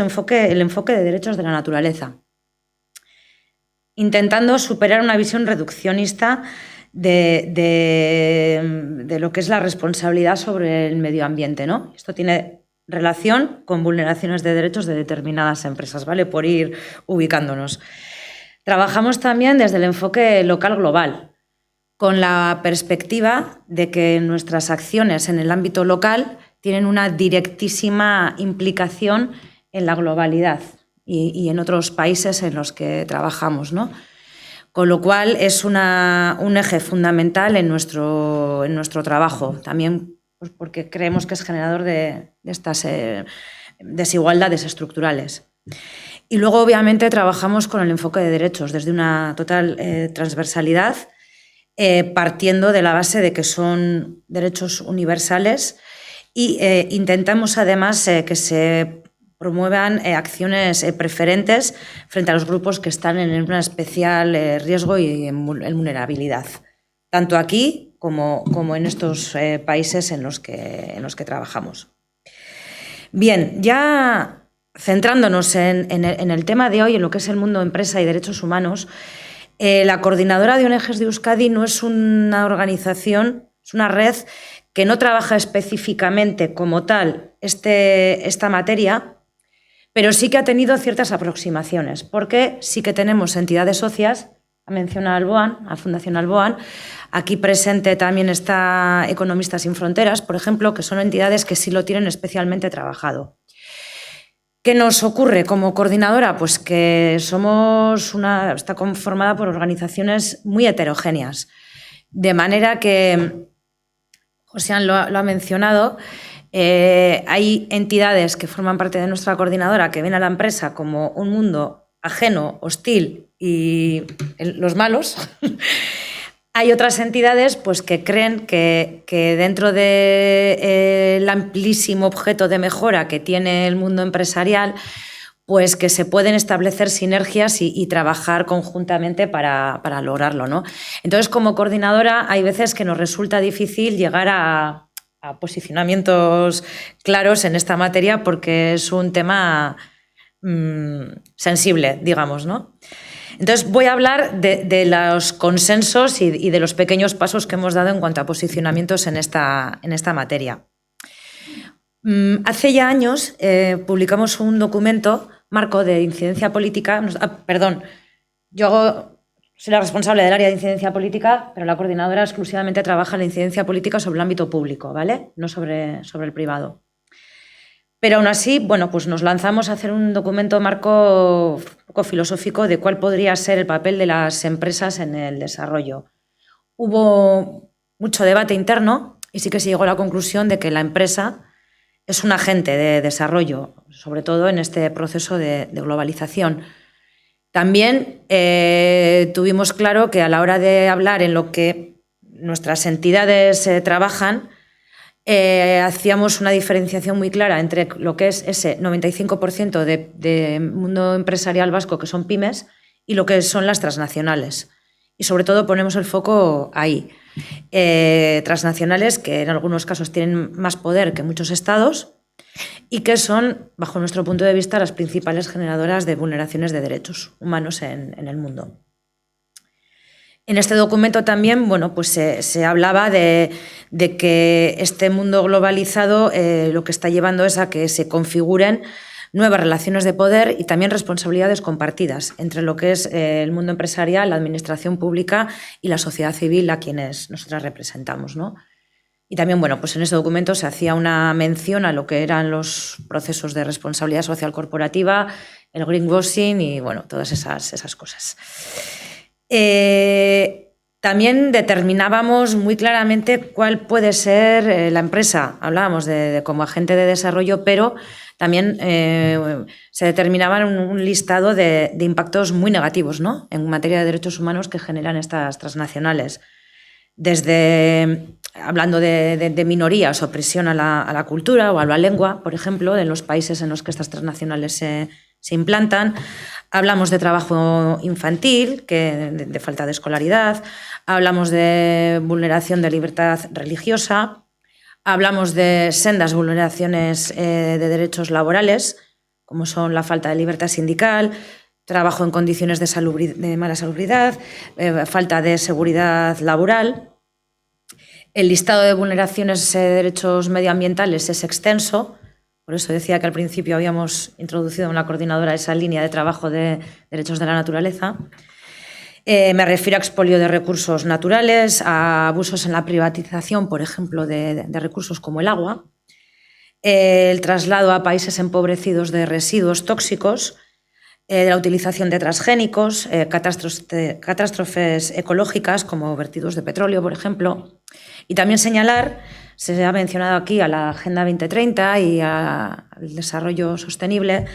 enfoque de derechos de la naturaleza, intentando superar una visión reduccionista de lo que es la responsabilidad sobre el medio ambiente, ¿no? Esto tiene relación con vulneraciones de derechos de determinadas empresas, ¿vale? Por ir ubicándonos. Trabajamos también desde el enfoque local global, con la perspectiva de que nuestras acciones en el ámbito local tienen una directísima implicación en la globalidad y en otros países en los que trabajamos, ¿no? Con lo cual es un eje fundamental en nuestro trabajo, también pues porque creemos que es generador de estas desigualdades estructurales. Y luego, obviamente, trabajamos con el enfoque de derechos desde una total transversalidad, partiendo de la base de que son derechos universales, y intentamos además que se promuevan acciones preferentes frente a los grupos que están en un especial riesgo y en vulnerabilidad, tanto aquí como en estos países en los que trabajamos. Bien, ya centrándonos en el tema de hoy, en lo que es el mundo empresa y derechos humanos, la Coordinadora de ONGs de Euskadi no es una organización, es una red que no trabaja específicamente como tal esta materia, pero sí que ha tenido ciertas aproximaciones, porque sí que tenemos entidades socias. Ha mencionado Alboan, a Fundación Alboan. Aquí presente también está Economistas sin Fronteras, por ejemplo, que son entidades que sí lo tienen especialmente trabajado. ¿Qué nos ocurre como coordinadora? Pues que está conformada por organizaciones muy heterogéneas, de manera que, Josian lo ha mencionado, hay entidades que forman parte de nuestra coordinadora que ven a la empresa como un mundo ajeno, hostil y los malos. Hay otras entidades pues, que creen que dentro del amplísimo objeto de mejora que tiene el mundo empresarial, pues que se pueden establecer sinergias y trabajar conjuntamente para lograrlo, ¿no? Entonces, como coordinadora, hay veces que nos resulta difícil llegar a posicionamientos claros en esta materia porque es un tema sensible, digamos, ¿no? Entonces voy a hablar de los consensos y de los pequeños pasos que hemos dado en cuanto a posicionamientos en esta materia. Hace ya años publicamos un documento marco de incidencia política. Yo soy la responsable del área de incidencia política, pero la coordinadora exclusivamente trabaja en la incidencia política sobre el ámbito público, ¿vale? No sobre el privado. Pero aún así, bueno, pues nos lanzamos a hacer un documento marco un poco filosófico de cuál podría ser el papel de las empresas en el desarrollo. Hubo mucho debate interno y sí que se llegó a la conclusión de que la empresa es un agente de desarrollo, sobre todo en este proceso de globalización. También tuvimos claro que a la hora de hablar en lo que nuestras entidades trabajan, hacíamos una diferenciación muy clara entre lo que es ese 95% de mundo empresarial vasco, que son pymes, y lo que son las transnacionales. Y sobre todo ponemos el foco ahí. Transnacionales que en algunos casos tienen más poder que muchos estados y que son, bajo nuestro punto de vista, las principales generadoras de vulneraciones de derechos humanos en el mundo. En este documento también, bueno, pues se hablaba de que este mundo globalizado lo que está llevando es a que se configuren nuevas relaciones de poder y también responsabilidades compartidas entre lo que es el mundo empresarial, la administración pública y la sociedad civil a quienes nosotras representamos, ¿no? Y también, bueno, pues en ese documento se hacía una mención a lo que eran los procesos de responsabilidad social corporativa, el greenwashing y, bueno, todas esas cosas. También determinábamos muy claramente cuál puede ser la empresa. Hablábamos de como agente de desarrollo, pero también se determinaba un listado de impactos muy negativos, ¿no?, en materia de derechos humanos que generan estas transnacionales. Desde hablando de minorías, opresión a la cultura o a la lengua, por ejemplo, en los países en los que estas transnacionales se implantan. Hablamos de trabajo infantil, de falta de escolaridad. Hablamos de vulneración de libertad religiosa. Hablamos de sendas vulneraciones de derechos laborales, como son la falta de libertad sindical, trabajo en condiciones de mala salubridad, falta de seguridad laboral. El listado de vulneraciones de derechos medioambientales es extenso. Por eso decía que al principio habíamos introducido en la coordinadora esa línea de trabajo de derechos de la naturaleza. Me refiero a expolio de recursos naturales, a abusos en la privatización, por ejemplo, de recursos como el agua, el traslado a países empobrecidos de residuos tóxicos, de la utilización de transgénicos, catástrofes ecológicas como vertidos de petróleo, por ejemplo. Y también señalar, se ha mencionado aquí a la Agenda 2030 y al desarrollo sostenible.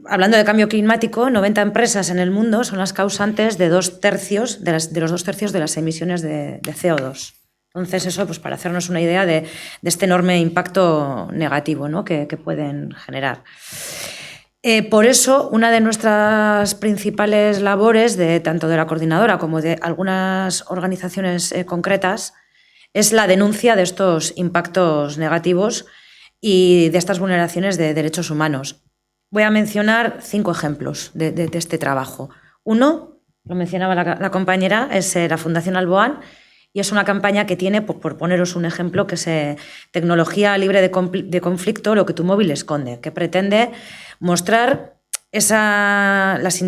Hablando de cambio climático, 90 empresas en el mundo son las causantes de los 2 tercios de las emisiones de CO2. Entonces, eso, pues, para hacernos una idea de este enorme impacto negativo, ¿no?, que pueden generar. Por eso, una de nuestras principales labores, tanto de la coordinadora como de algunas organizaciones concretas, es la denuncia de estos impactos negativos y de estas vulneraciones de derechos humanos. Voy a mencionar 5 ejemplos de este trabajo. Uno, lo mencionaba la compañera, es la Fundación Alboan, y es una campaña que tiene, por poneros un ejemplo, que es Tecnología libre de conflicto, lo que tu móvil esconde, que pretende mostrar las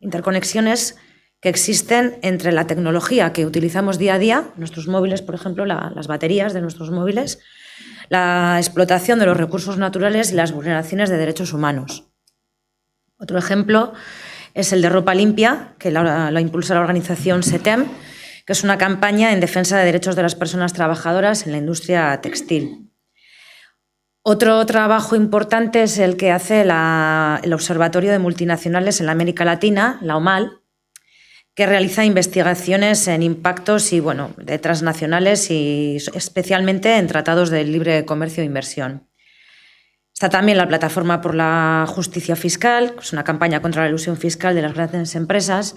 interconexiones que existen entre la tecnología que utilizamos día a día, nuestros móviles, por ejemplo, las baterías de nuestros móviles, la explotación de los recursos naturales y las vulneraciones de derechos humanos. Otro ejemplo es el de Ropa Limpia, que lo impulsa la organización SETEM, que es una campaña en defensa de derechos de las personas trabajadoras en la industria textil. Otro trabajo importante es el que hace el Observatorio de Multinacionales en la América Latina, la OMAL, que realiza investigaciones en impactos de transnacionales y especialmente en tratados de libre comercio e inversión. Está también la Plataforma por la Justicia Fiscal, que es una campaña contra la elusión fiscal de las grandes empresas.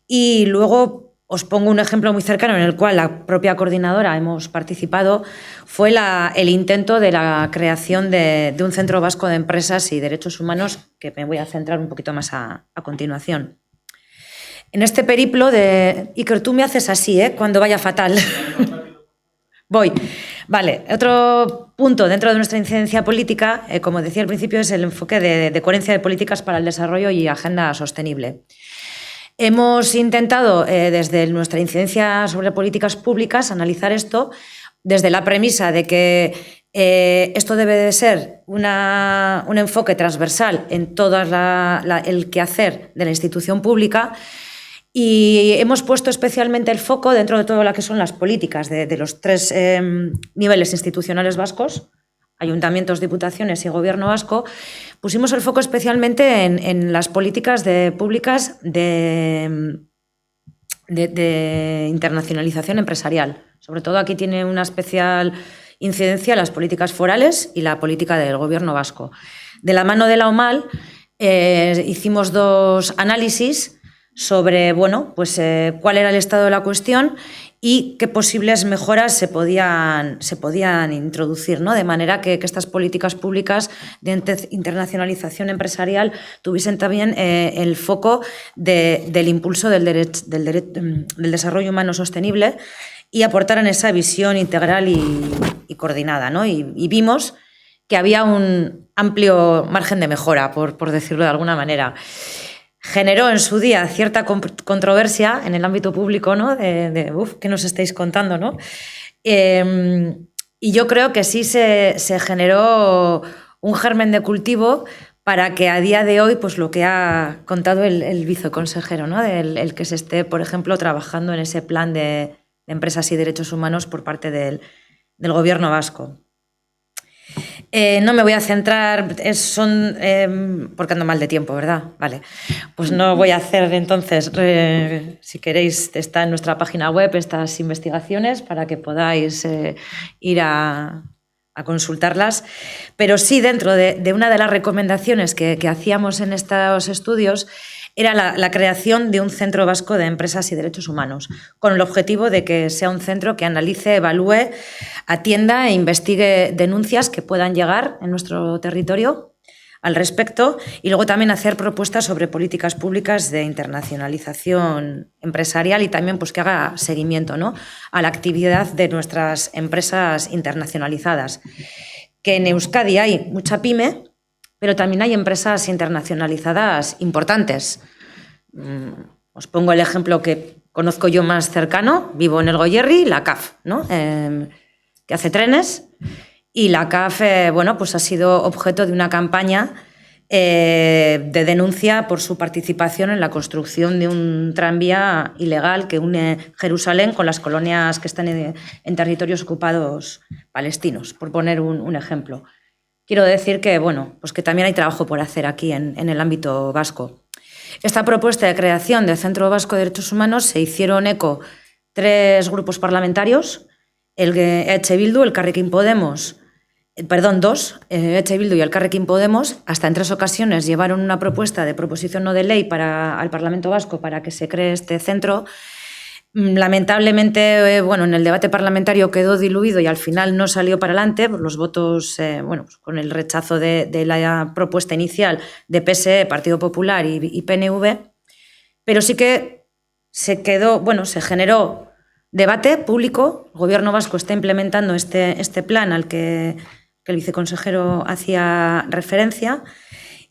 Y luego os pongo un ejemplo muy cercano en el cual la propia coordinadora hemos participado. Fue el intento de la creación de un centro vasco de empresas y derechos humanos, que me voy a centrar un poquito más a continuación. En este periplo Iker, tú me haces así, cuando vaya fatal. Voy. Vale, otro punto dentro de nuestra incidencia política, como decía al principio, es el enfoque de coherencia de políticas para el desarrollo y agenda sostenible. Hemos intentado, desde nuestra incidencia sobre políticas públicas, analizar esto desde la premisa de que esto debe de ser un enfoque transversal en todo el quehacer de la institución pública, y hemos puesto especialmente el foco dentro de todo lo que son las políticas de los 3 niveles institucionales vascos, ayuntamientos, diputaciones y gobierno vasco. Pusimos el foco especialmente en las políticas públicas de internacionalización empresarial. Sobre todo aquí tiene una especial incidencia las políticas forales y la política del gobierno vasco. De la mano de la OMAL hicimos 2 análisis sobre cuál era el estado de la cuestión y qué posibles mejoras se podían introducir, ¿no? De manera que estas políticas públicas de internacionalización empresarial tuviesen también el foco del impulso del desarrollo humano sostenible y aportaran esa visión integral y coordinada, ¿no? Y vimos que había un amplio margen de mejora, por decirlo de alguna manera. Generó en su día cierta controversia en el ámbito público, ¿no? ¿Qué nos estáis contando, no? Y yo creo que sí se generó un germen de cultivo para que a día de hoy, pues lo que ha contado el viceconsejero, ¿no? El que se esté, por ejemplo, trabajando en ese plan de empresas y derechos humanos por parte del gobierno vasco. No me voy a centrar, porque ando mal de tiempo, ¿verdad? Vale, pues no voy a hacer entonces, si queréis, está en nuestra página web estas investigaciones para que podáis ir a consultarlas, pero sí dentro de una de las recomendaciones que hacíamos en estos estudios era la creación de un centro vasco de empresas y derechos humanos, con el objetivo de que sea un centro que analice, evalúe, atienda e investigue denuncias que puedan llegar en nuestro territorio al respecto, y luego también hacer propuestas sobre políticas públicas de internacionalización empresarial y también pues, que haga seguimiento, ¿no? A la actividad de nuestras empresas internacionalizadas. Que en Euskadi hay mucha pyme, pero también hay empresas internacionalizadas importantes. Os pongo el ejemplo que conozco yo más cercano, vivo en el Goierri, la CAF, ¿no? Que hace trenes, y la CAF pues ha sido objeto de una campaña de denuncia por su participación en la construcción de un tranvía ilegal que une Jerusalén con las colonias que están en territorios ocupados palestinos, por poner un ejemplo. Quiero decir que, pues que también hay trabajo por hacer aquí en el ámbito vasco. Esta propuesta de creación del Centro Vasco de Derechos Humanos se hicieron eco 3 grupos parlamentarios, el EH Bildu, el Elkarrekin Podemos, 2, EH Bildu y el Elkarrekin Podemos, hasta en 3 ocasiones llevaron una propuesta de proposición no de ley al Parlamento Vasco para que se cree este centro. Lamentablemente, en el debate parlamentario quedó diluido y al final no salió para adelante por los votos, pues con el rechazo de la propuesta inicial de PSE, Partido Popular y PNV, pero sí que se generó debate público. El Gobierno vasco está implementando este plan al que el viceconsejero hacía referencia.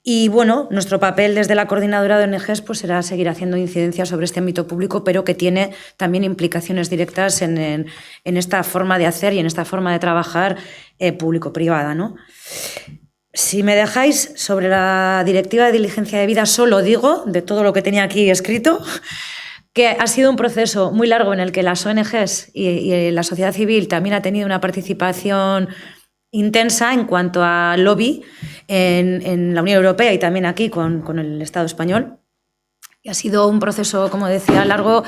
Y nuestro papel desde la coordinadora de ONGs pues será seguir haciendo incidencia sobre este ámbito público, pero que tiene también implicaciones directas en esta forma de hacer y en esta forma de trabajar público-privada, ¿no? Si me dejáis, sobre la Directiva de Diligencia de Vida, solo digo, de todo lo que tenía aquí escrito, que ha sido un proceso muy largo en el que las ONGs y la sociedad civil también ha tenido una participación intensa en cuanto a lobby en la Unión Europea y también aquí con el Estado español. Y ha sido un proceso, como decía, largo,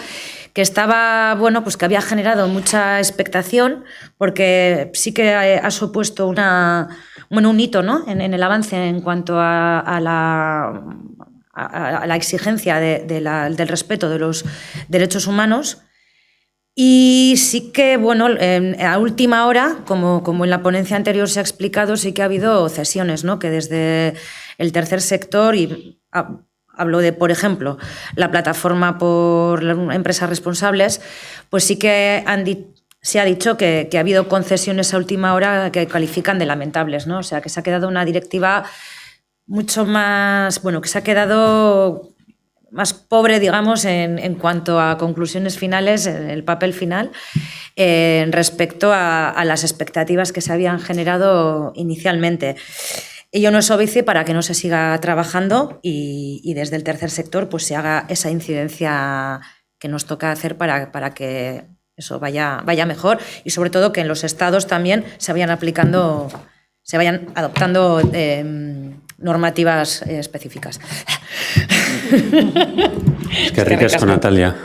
que estaba, pues que había generado mucha expectación, porque sí que ha supuesto un hito, ¿no? en el avance en cuanto a la exigencia del respeto de los derechos humanos. Y sí que, a última hora, como en la ponencia anterior se ha explicado, sí que ha habido cesiones, ¿no? Que desde el tercer sector, y hablo de, por ejemplo, la plataforma por empresas responsables, pues sí que se ha dicho que ha habido concesiones a última hora que califican de lamentables, ¿no? O sea, que se ha quedado una directiva mucho más, bueno, que se ha quedado más pobre, digamos, en cuanto a conclusiones finales, en el papel final, respecto a las expectativas que se habían generado inicialmente. Ello no es óbice para que no se siga trabajando y desde el tercer sector pues se haga esa incidencia que nos toca hacer para que eso vaya mejor y sobre todo que en los estados también se vayan adoptando normativas específicas. Es que ricasco, Natalia.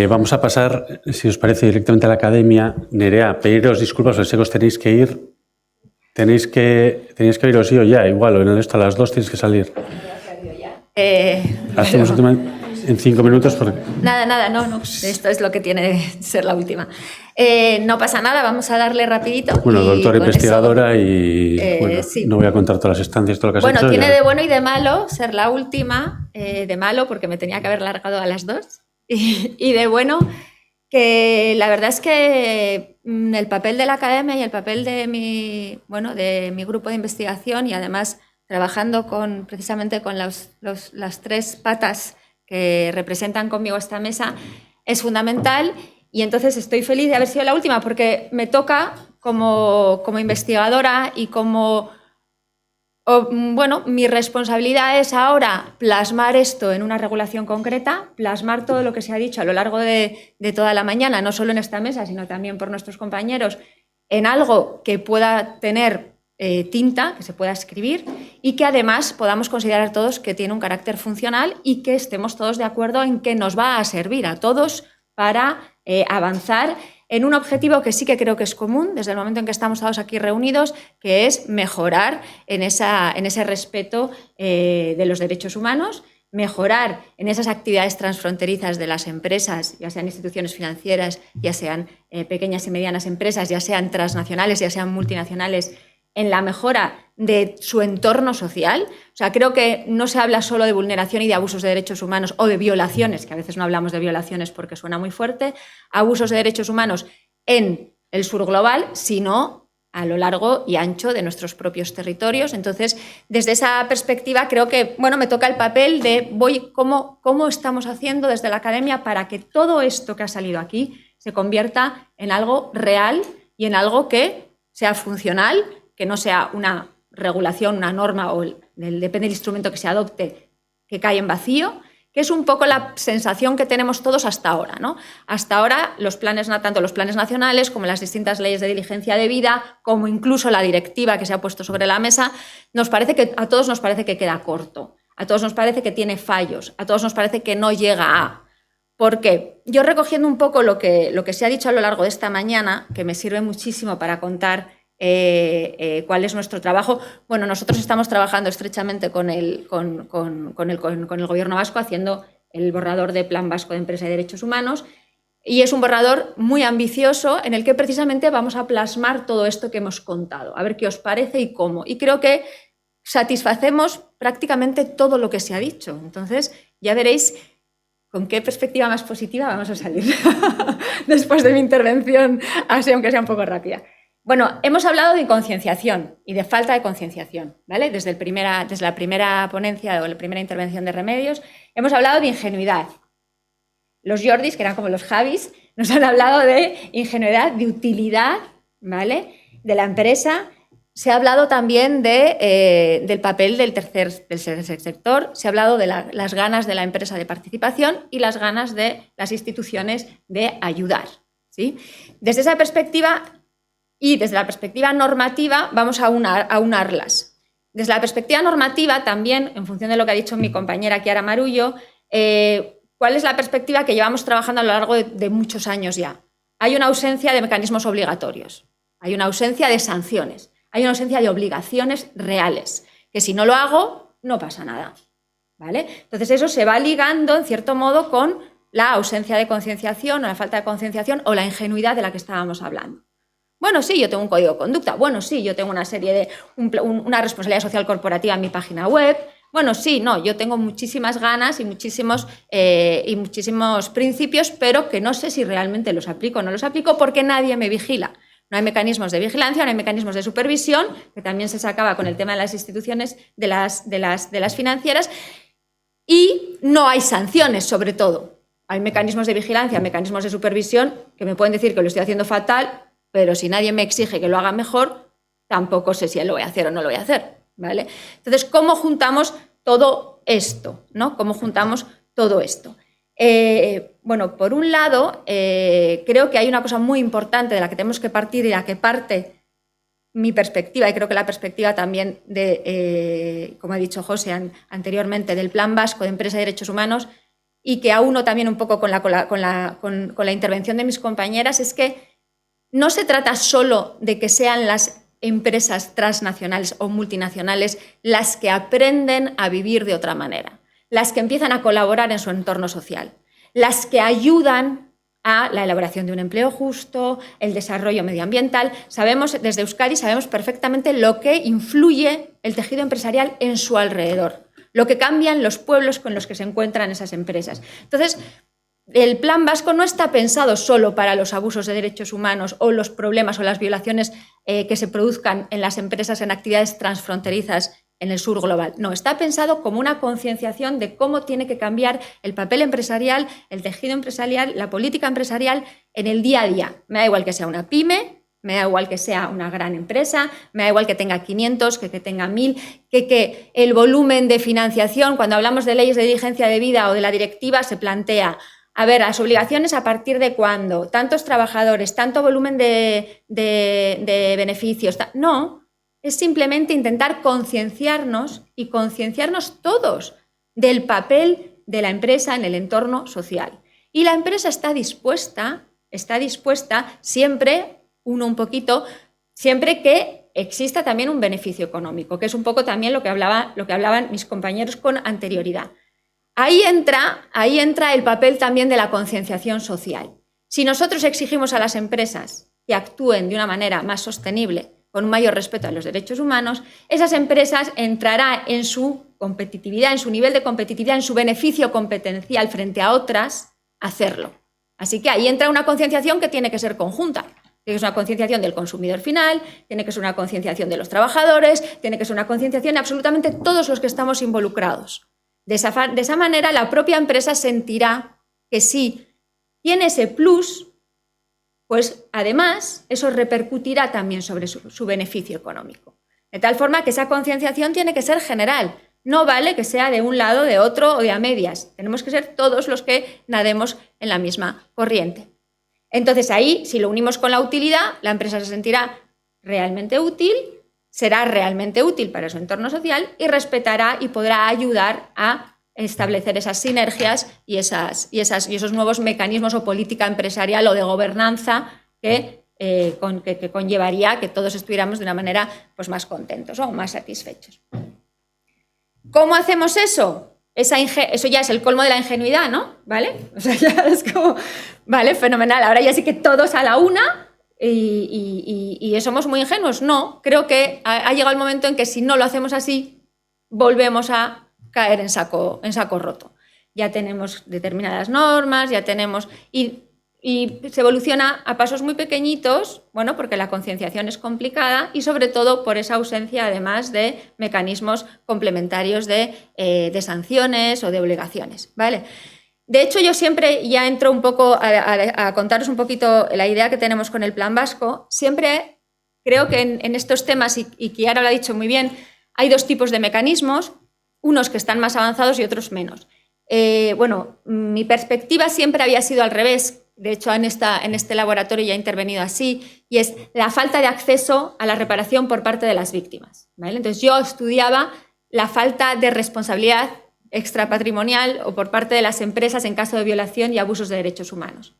Vamos a pasar, si os parece, directamente a la academia. Nerea, pediros disculpas, os sé que os tenéis que ir. Tenéis que iros sí o ya, igual, o en el resto a las 2 tienes que salir. Hacemos última en 5 minutos. Porque... Nada, no. Esto es lo que tiene de ser la última. No pasa nada, vamos a darle rapidito. Bueno, doctora investigadora eso, y bueno, sí. No voy a contar todas las estancias, todo lo que has hecho. Bueno, tiene ya. de bueno y de malo ser la última, de malo porque me tenía que haber largado a las 2 y de bueno que la verdad es que el papel de la academia y el papel de mi grupo de investigación y además trabajando precisamente con las 3 patas que representan conmigo esta mesa es fundamental y entonces estoy feliz de haber sido la última porque me toca como investigadora y mi responsabilidad es ahora plasmar esto en una regulación concreta, plasmar todo lo que se ha dicho a lo largo de toda la mañana, no solo en esta mesa, sino también por nuestros compañeros, en algo que pueda tener tinta, que se pueda escribir y que además podamos considerar todos que tiene un carácter funcional y que estemos todos de acuerdo en que nos va a servir a todos para avanzar en un objetivo que sí que creo que es común desde el momento en que estamos todos aquí reunidos, que es mejorar en ese respeto de los derechos humanos, mejorar en esas actividades transfronterizas de las empresas, ya sean instituciones financieras, ya sean pequeñas y medianas empresas, ya sean transnacionales, ya sean multinacionales, en la mejora de su entorno social. O sea, creo que no se habla solo de vulneración y de abusos de derechos humanos o de violaciones, que a veces no hablamos de violaciones porque suena muy fuerte, abusos de derechos humanos en el sur global, sino a lo largo y ancho de nuestros propios territorios. Entonces, desde esa perspectiva, creo que me toca el papel de cómo estamos haciendo desde la academia para que todo esto que ha salido aquí se convierta en algo real y en algo que sea funcional, que no sea una regulación, una norma o depende del instrumento que se adopte, que cae en vacío, que es un poco la sensación que tenemos todos hasta ahora, ¿no? Hasta ahora, tanto los planes nacionales como las distintas leyes de diligencia debida, como incluso la directiva que se ha puesto sobre la mesa, a todos nos parece que queda corto, a todos nos parece que tiene fallos, a todos nos parece que no llega a... ¿Por qué? Yo recogiendo un poco lo que se ha dicho a lo largo de esta mañana, que me sirve muchísimo para contar cuál es nuestro trabajo. Bueno, nosotros estamos trabajando estrechamente con el Gobierno vasco haciendo el borrador de Plan Vasco de Empresa y Derechos Humanos y es un borrador muy ambicioso en el que precisamente vamos a plasmar todo esto que hemos contado, a ver qué os parece y cómo. Y creo que satisfacemos prácticamente todo lo que se ha dicho. Entonces, ya veréis con qué perspectiva más positiva vamos a salir después de mi intervención, así aunque sea un poco rápida. Bueno, hemos hablado de concienciación y de falta de concienciación, ¿vale? Desde la primera ponencia o la primera intervención de Remedios, hemos hablado de ingenuidad. Los Jordis, que eran como los Javis, nos han hablado de ingenuidad, de utilidad, ¿vale? De la empresa. Se ha hablado también del papel del tercer sector, se ha hablado de las ganas de la empresa de participación y las ganas de las instituciones de ayudar, ¿sí? Desde esa perspectiva... Y desde la perspectiva normativa vamos a unarlas. Desde la perspectiva normativa también, en función de lo que ha dicho mi compañera Chiara Marullo, ¿cuál es la perspectiva que llevamos trabajando a lo largo de muchos años ya? Hay una ausencia de mecanismos obligatorios, hay una ausencia de sanciones, hay una ausencia de obligaciones reales, que si no lo hago, no pasa nada, ¿vale? Entonces eso se va ligando, en cierto modo, con la ausencia de concienciación o la falta de concienciación o la ingenuidad de la que estábamos hablando. Bueno, sí, yo tengo un código de conducta. Bueno, sí, yo tengo una serie de una responsabilidad social corporativa en mi página web. Bueno, sí, no, yo tengo muchísimas ganas y muchísimos principios, pero que no sé si realmente los aplico o no los aplico porque nadie me vigila. No hay mecanismos de vigilancia, no hay mecanismos de supervisión, que también se sacaba con el tema de las instituciones, de las financieras, y no hay sanciones, sobre todo. Hay mecanismos de vigilancia, mecanismos de supervisión, que me pueden decir que lo estoy haciendo fatal, pero si nadie me exige que lo haga mejor, tampoco sé si lo voy a hacer o no lo voy a hacer, ¿vale? Entonces, ¿cómo juntamos todo esto, ¿no? ¿Cómo juntamos todo esto? Bueno, por un lado, creo que hay una cosa muy importante de la que tenemos que partir y de la que parte mi perspectiva, y creo que la perspectiva también de, como ha dicho José anteriormente, del Plan Vasco de Empresa y Derechos Humanos, y que auno también un poco con la intervención de mis compañeras, es que no se trata solo de que sean las empresas transnacionales o multinacionales las que aprenden a vivir de otra manera, las que empiezan a colaborar en su entorno social, las que ayudan a la elaboración de un empleo justo, el desarrollo medioambiental. Sabemos, desde Euskadi sabemos perfectamente lo que influye el tejido empresarial en su alrededor, lo que cambian los pueblos con los que se encuentran esas empresas. Entonces, el Plan Vasco no está pensado solo para los abusos de derechos humanos o los problemas o las violaciones que se produzcan en las empresas en actividades transfronterizas en el sur global. No, está pensado como una concienciación de cómo tiene que cambiar el papel empresarial, el tejido empresarial, la política empresarial en el día a día. Me da igual que sea una pyme, me da igual que sea una gran empresa, me da igual que tenga 500, que tenga 1000, que el volumen de financiación, cuando hablamos de leyes de diligencia debida o de la directiva, se plantea, a ver, las obligaciones a partir de cuándo, tantos trabajadores, tanto volumen de beneficios. No, es simplemente intentar concienciarnos y concienciarnos todos del papel de la empresa en el entorno social. Y la empresa está dispuesta siempre, siempre que exista también un beneficio económico, que es un poco también lo que hablaban mis compañeros con anterioridad. Ahí entra el papel también de la concienciación social. Si nosotros exigimos a las empresas que actúen de una manera más sostenible, con un mayor respeto a los derechos humanos, esas empresas entrarán en su competitividad, en su nivel de competitividad, en su beneficio competencial frente a otras, hacerlo. Así que ahí entra una concienciación que tiene que ser conjunta. Tiene que ser una concienciación del consumidor final, tiene que ser una concienciación de los trabajadores, tiene que ser una concienciación de absolutamente todos los que estamos involucrados. De esa manera, la propia empresa sentirá que sí tiene ese plus, pues además eso repercutirá también sobre su beneficio económico. De tal forma que esa concienciación tiene que ser general. No vale que sea de un lado, de otro o de a medias. Tenemos que ser todos los que nademos en la misma corriente. Entonces ahí, si lo unimos con la utilidad, la empresa se sentirá realmente útil, será realmente útil para su entorno social y respetará y podrá ayudar a establecer esas sinergias y esos nuevos mecanismos o política empresarial o de gobernanza que conllevaría que todos estuviéramos de una manera pues, más contentos o más satisfechos. ¿Cómo hacemos eso? Eso ya es el colmo de la ingenuidad, ¿no? ¿Vale? O sea, ya es como, vale, fenomenal. Ahora ya sí que todos a la una y somos muy ingenuos. No, creo que ha llegado el momento en que si no lo hacemos así, volvemos a caer en saco roto. Ya tenemos determinadas normas, ya tenemos... Y se evoluciona a pasos muy pequeñitos, bueno, porque la concienciación es complicada y sobre todo por esa ausencia, además, de mecanismos complementarios de sanciones o de obligaciones, ¿vale? De hecho, yo siempre, ya entro un poco a contaros un poquito la idea que tenemos con el Plan Vasco, siempre creo que en estos temas, y Chiara lo ha dicho muy bien, hay dos tipos de mecanismos, unos que están más avanzados y otros menos. Bueno, mi perspectiva siempre había sido al revés. De hecho, en este laboratorio ya he intervenido así, y es la falta de acceso a la reparación por parte de las víctimas, ¿vale? Entonces, yo estudiaba la falta de responsabilidad extrapatrimonial o por parte de las empresas en caso de violación y abusos de derechos humanos.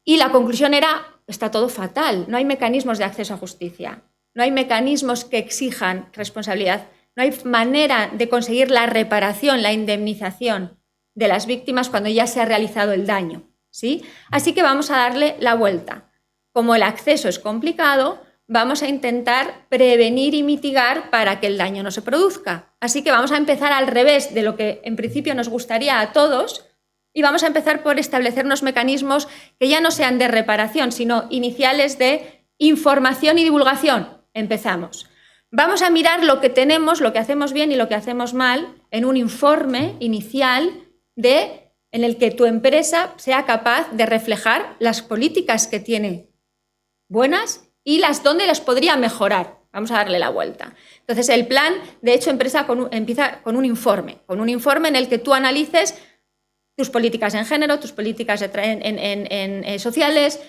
Y la conclusión era, está todo fatal, no hay mecanismos de acceso a justicia, no hay mecanismos que exijan responsabilidad, no hay manera de conseguir la reparación, la indemnización de las víctimas cuando ya se ha realizado el daño, ¿sí? Así que vamos a darle la vuelta. Como el acceso es complicado, vamos a intentar prevenir y mitigar para que el daño no se produzca. Así que vamos a empezar al revés de lo que en principio nos gustaría a todos y vamos a empezar por establecer unos mecanismos que ya no sean de reparación, sino iniciales de información y divulgación. Empezamos. Vamos a mirar lo que tenemos, lo que hacemos bien y lo que hacemos mal en un informe inicial en el que tu empresa sea capaz de reflejar las políticas que tiene buenas y dónde las podría mejorar. Vamos a darle la vuelta. Entonces, el plan, de hecho, empieza con un informe en el que tú analices tus políticas en género, tus políticas sociales,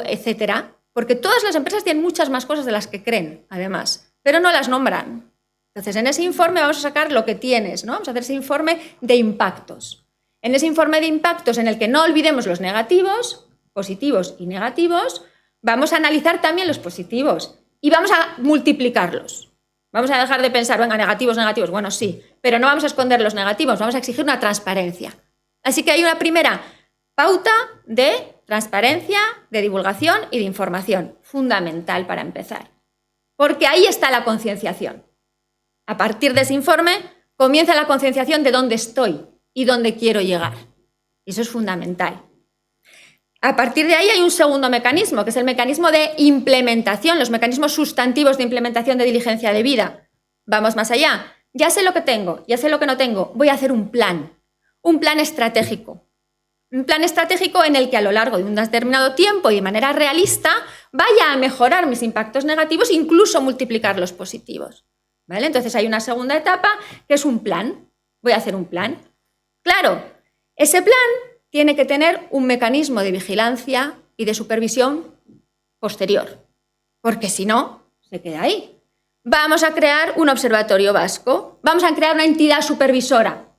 etcétera. Porque todas las empresas tienen muchas más cosas de las que creen, además, pero no las nombran. Entonces, en ese informe vamos a sacar lo que tienes, ¿no? Vamos a hacer ese informe de impactos. En ese informe de impactos, en el que no olvidemos los negativos, positivos y negativos, vamos a analizar también los positivos y vamos a multiplicarlos. Vamos a dejar de pensar, venga, negativos, negativos. Bueno, sí, pero no vamos a esconder los negativos, vamos a exigir una transparencia. Así que hay una primera pauta de transparencia, de divulgación y de información, fundamental para empezar. Porque ahí está la concienciación. A partir de ese informe comienza la concienciación de dónde estoy y dónde quiero llegar. Y eso es fundamental. A partir de ahí hay un segundo mecanismo, que es el mecanismo de implementación, los mecanismos sustantivos de implementación de diligencia de vida. Vamos más allá. Ya sé lo que tengo, ya sé lo que no tengo. Voy a hacer un plan estratégico. Un plan estratégico en el que a lo largo de un determinado tiempo y de manera realista vaya a mejorar mis impactos negativos e incluso multiplicar los positivos. ¿Vale? Entonces hay una segunda etapa que es un plan. Voy a hacer un plan. Claro, ese plan tiene que tener un mecanismo de vigilancia y de supervisión posterior, porque si no, se queda ahí. Vamos a crear un observatorio vasco, vamos a crear una entidad supervisora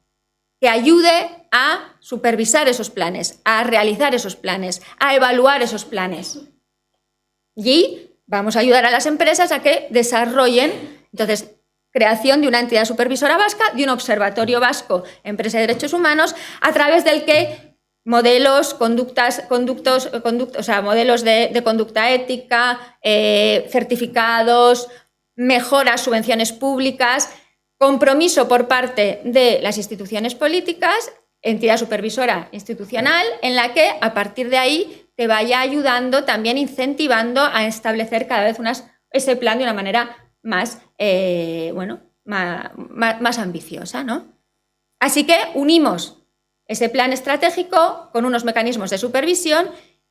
que ayude a supervisar esos planes, a realizar esos planes, a evaluar esos planes. Y vamos a ayudar a las empresas a que desarrollen, entonces, creación de una entidad supervisora vasca, de un observatorio vasco, empresa de derechos humanos, a través del que modelos, modelos de conducta ética, certificados, mejoras, subvenciones públicas, compromiso por parte de las instituciones políticas, entidad supervisora institucional, en la que a partir de ahí te vaya ayudando, también incentivando a establecer cada vez ese plan de una manera más, más ambiciosa, ¿no? Así que unimos ese plan estratégico con unos mecanismos de supervisión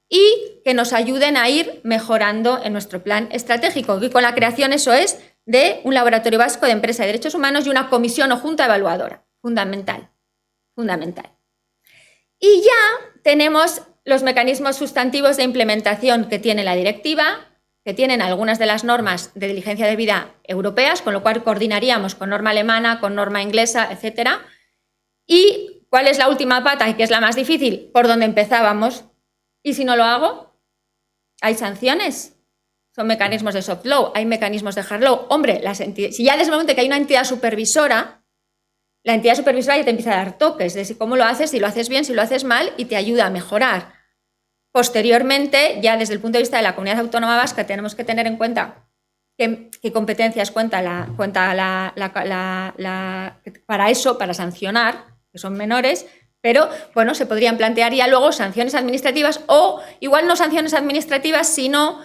y que nos ayuden a ir mejorando en nuestro plan estratégico. Y con la creación, eso es, de un laboratorio vasco de empresa y derechos humanos y una comisión o junta evaluadora. Fundamental. Fundamental. Y ya tenemos los mecanismos sustantivos de implementación que tiene la directiva, que tienen algunas de las normas de diligencia de vida europeas, con lo cual coordinaríamos con norma alemana, con norma inglesa, etc. Y ¿cuál es la última pata y que es la más difícil? Por donde empezábamos. ¿Y si no lo hago? ¿Hay sanciones? Son mecanismos de soft law, hay mecanismos de hard law. Hombre, si ya desde el momento que hay una entidad supervisora, la entidad supervisora ya te empieza a dar toques de cómo lo haces, si lo haces bien, si lo haces mal, y te ayuda a mejorar. Posteriormente, ya desde el punto de vista de la Comunidad Autónoma Vasca, tenemos que tener en cuenta qué competencias cuenta para eso, para sancionar, que son menores, pero bueno, se podrían plantear ya luego sanciones administrativas o igual no sanciones administrativas, sino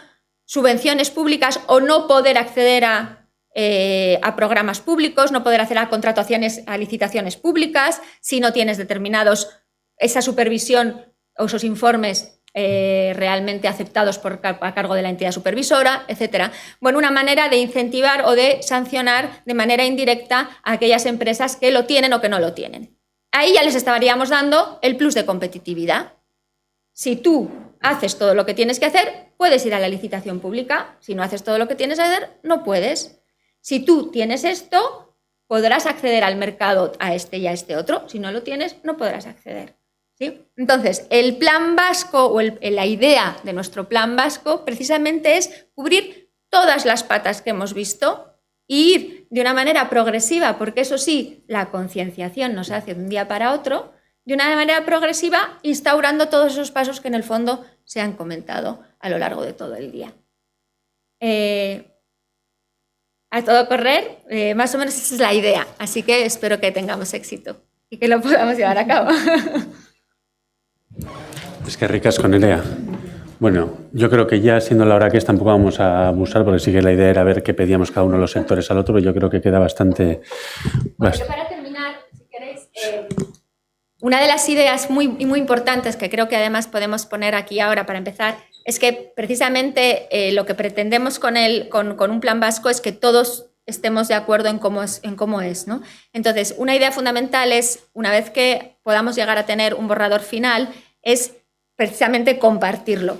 subvenciones públicas o no poder acceder a programas públicos, no poder hacer a contrataciones, a licitaciones públicas, si no tienes esa supervisión o esos informes realmente aceptados a cargo de la entidad supervisora, etc. Bueno, una manera de incentivar o de sancionar de manera indirecta a aquellas empresas que lo tienen o que no lo tienen. Ahí ya les estaríamos dando el plus de competitividad. Si tú haces todo lo que tienes que hacer, puedes ir a la licitación pública. Si no haces todo lo que tienes que hacer, no puedes. Si tú tienes esto, podrás acceder al mercado a este y a este otro. Si no lo tienes, no podrás acceder. ¿Sí? Entonces, el plan vasco o la idea de nuestro plan vasco precisamente es cubrir todas las patas que hemos visto e ir de una manera progresiva, porque eso sí, la concienciación no se hace de un día para otro, de una manera progresiva, instaurando todos esos pasos que en el fondo se han comentado a lo largo de todo el día. a todo correr, más o menos esa es la idea. Así que espero que tengamos éxito y que lo podamos llevar a cabo. Es que ricas con Nerea. Bueno, yo creo que ya siendo la hora que es tampoco vamos a abusar, porque sí que la idea era ver qué pedíamos cada uno de los sectores al otro, pero yo creo que queda bastante... Bueno, yo para terminar, si queréis, una de las ideas muy importantes que creo que además podemos poner aquí ahora para empezar es que precisamente lo que pretendemos con un plan vasco es que todos estemos de acuerdo en cómo es, ¿no? Entonces, una idea fundamental es, una vez que podamos llegar a tener un borrador final, es precisamente compartirlo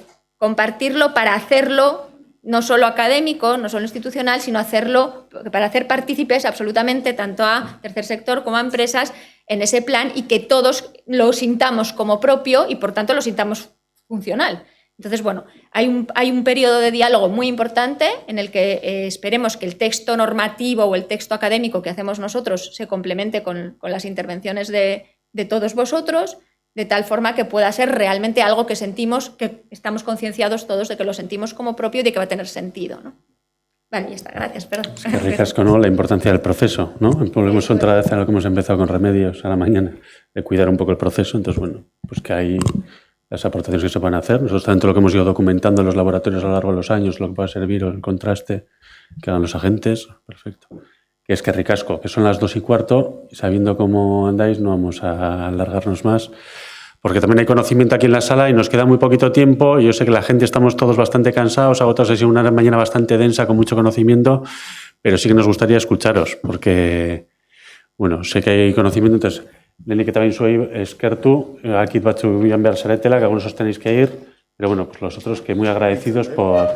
para hacerlo no solo académico, no solo institucional, sino hacerlo para hacer partícipes absolutamente tanto a tercer sector como a empresas en ese plan y que todos lo sintamos como propio y por tanto lo sintamos funcional. Entonces, bueno, hay un periodo de diálogo muy importante en el que esperemos que el texto normativo o el texto académico que hacemos nosotros se complemente con las intervenciones de todos vosotros, de tal forma que pueda ser realmente algo que sentimos, que estamos concienciados todos de que lo sentimos como propio y de que va a tener sentido, ¿no? Vale, ya está, gracias, perdón. Es que ricasco, ¿no? La importancia del proceso, ¿no? Volvemos otra vez a lo que hemos empezado con Remedios a la mañana, de cuidar un poco el proceso. Entonces, bueno, pues que hay las aportaciones que se pueden hacer. Nosotros tanto lo que hemos ido documentando en los laboratorios a lo largo de los años, lo que pueda servir o el contraste que hagan los agentes, perfecto. Que es que ricasco, que son las 2:15 y sabiendo cómo andáis no vamos a alargarnos más, porque también hay conocimiento aquí en la sala y nos queda muy poquito tiempo. Yo sé que la gente estamos todos bastante cansados, hago otra sesión una mañana bastante densa con mucho conocimiento, pero sí que nos gustaría escucharos, porque, bueno, sé que hay conocimiento, entonces, lehenik eta behin zuei eskertu, akit batzuk bian behar zaretela, que algunos os tenéis que ir, pero bueno, pues los otros que muy agradecidos por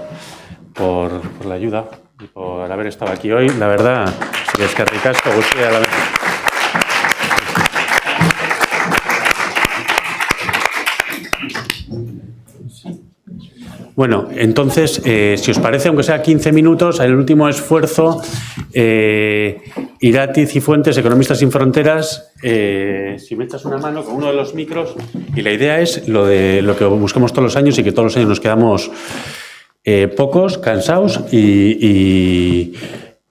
la ayuda y por haber estado aquí hoy, la verdad, sí que eskerrik asko guztia a la vez. Bueno, entonces, si os parece, aunque sea 15 minutos, el último esfuerzo, Irati Cifuentes, Economistas sin Fronteras, si me echas una mano con uno de los micros, y la idea es lo que buscamos todos los años y que todos los años nos quedamos pocos, cansados,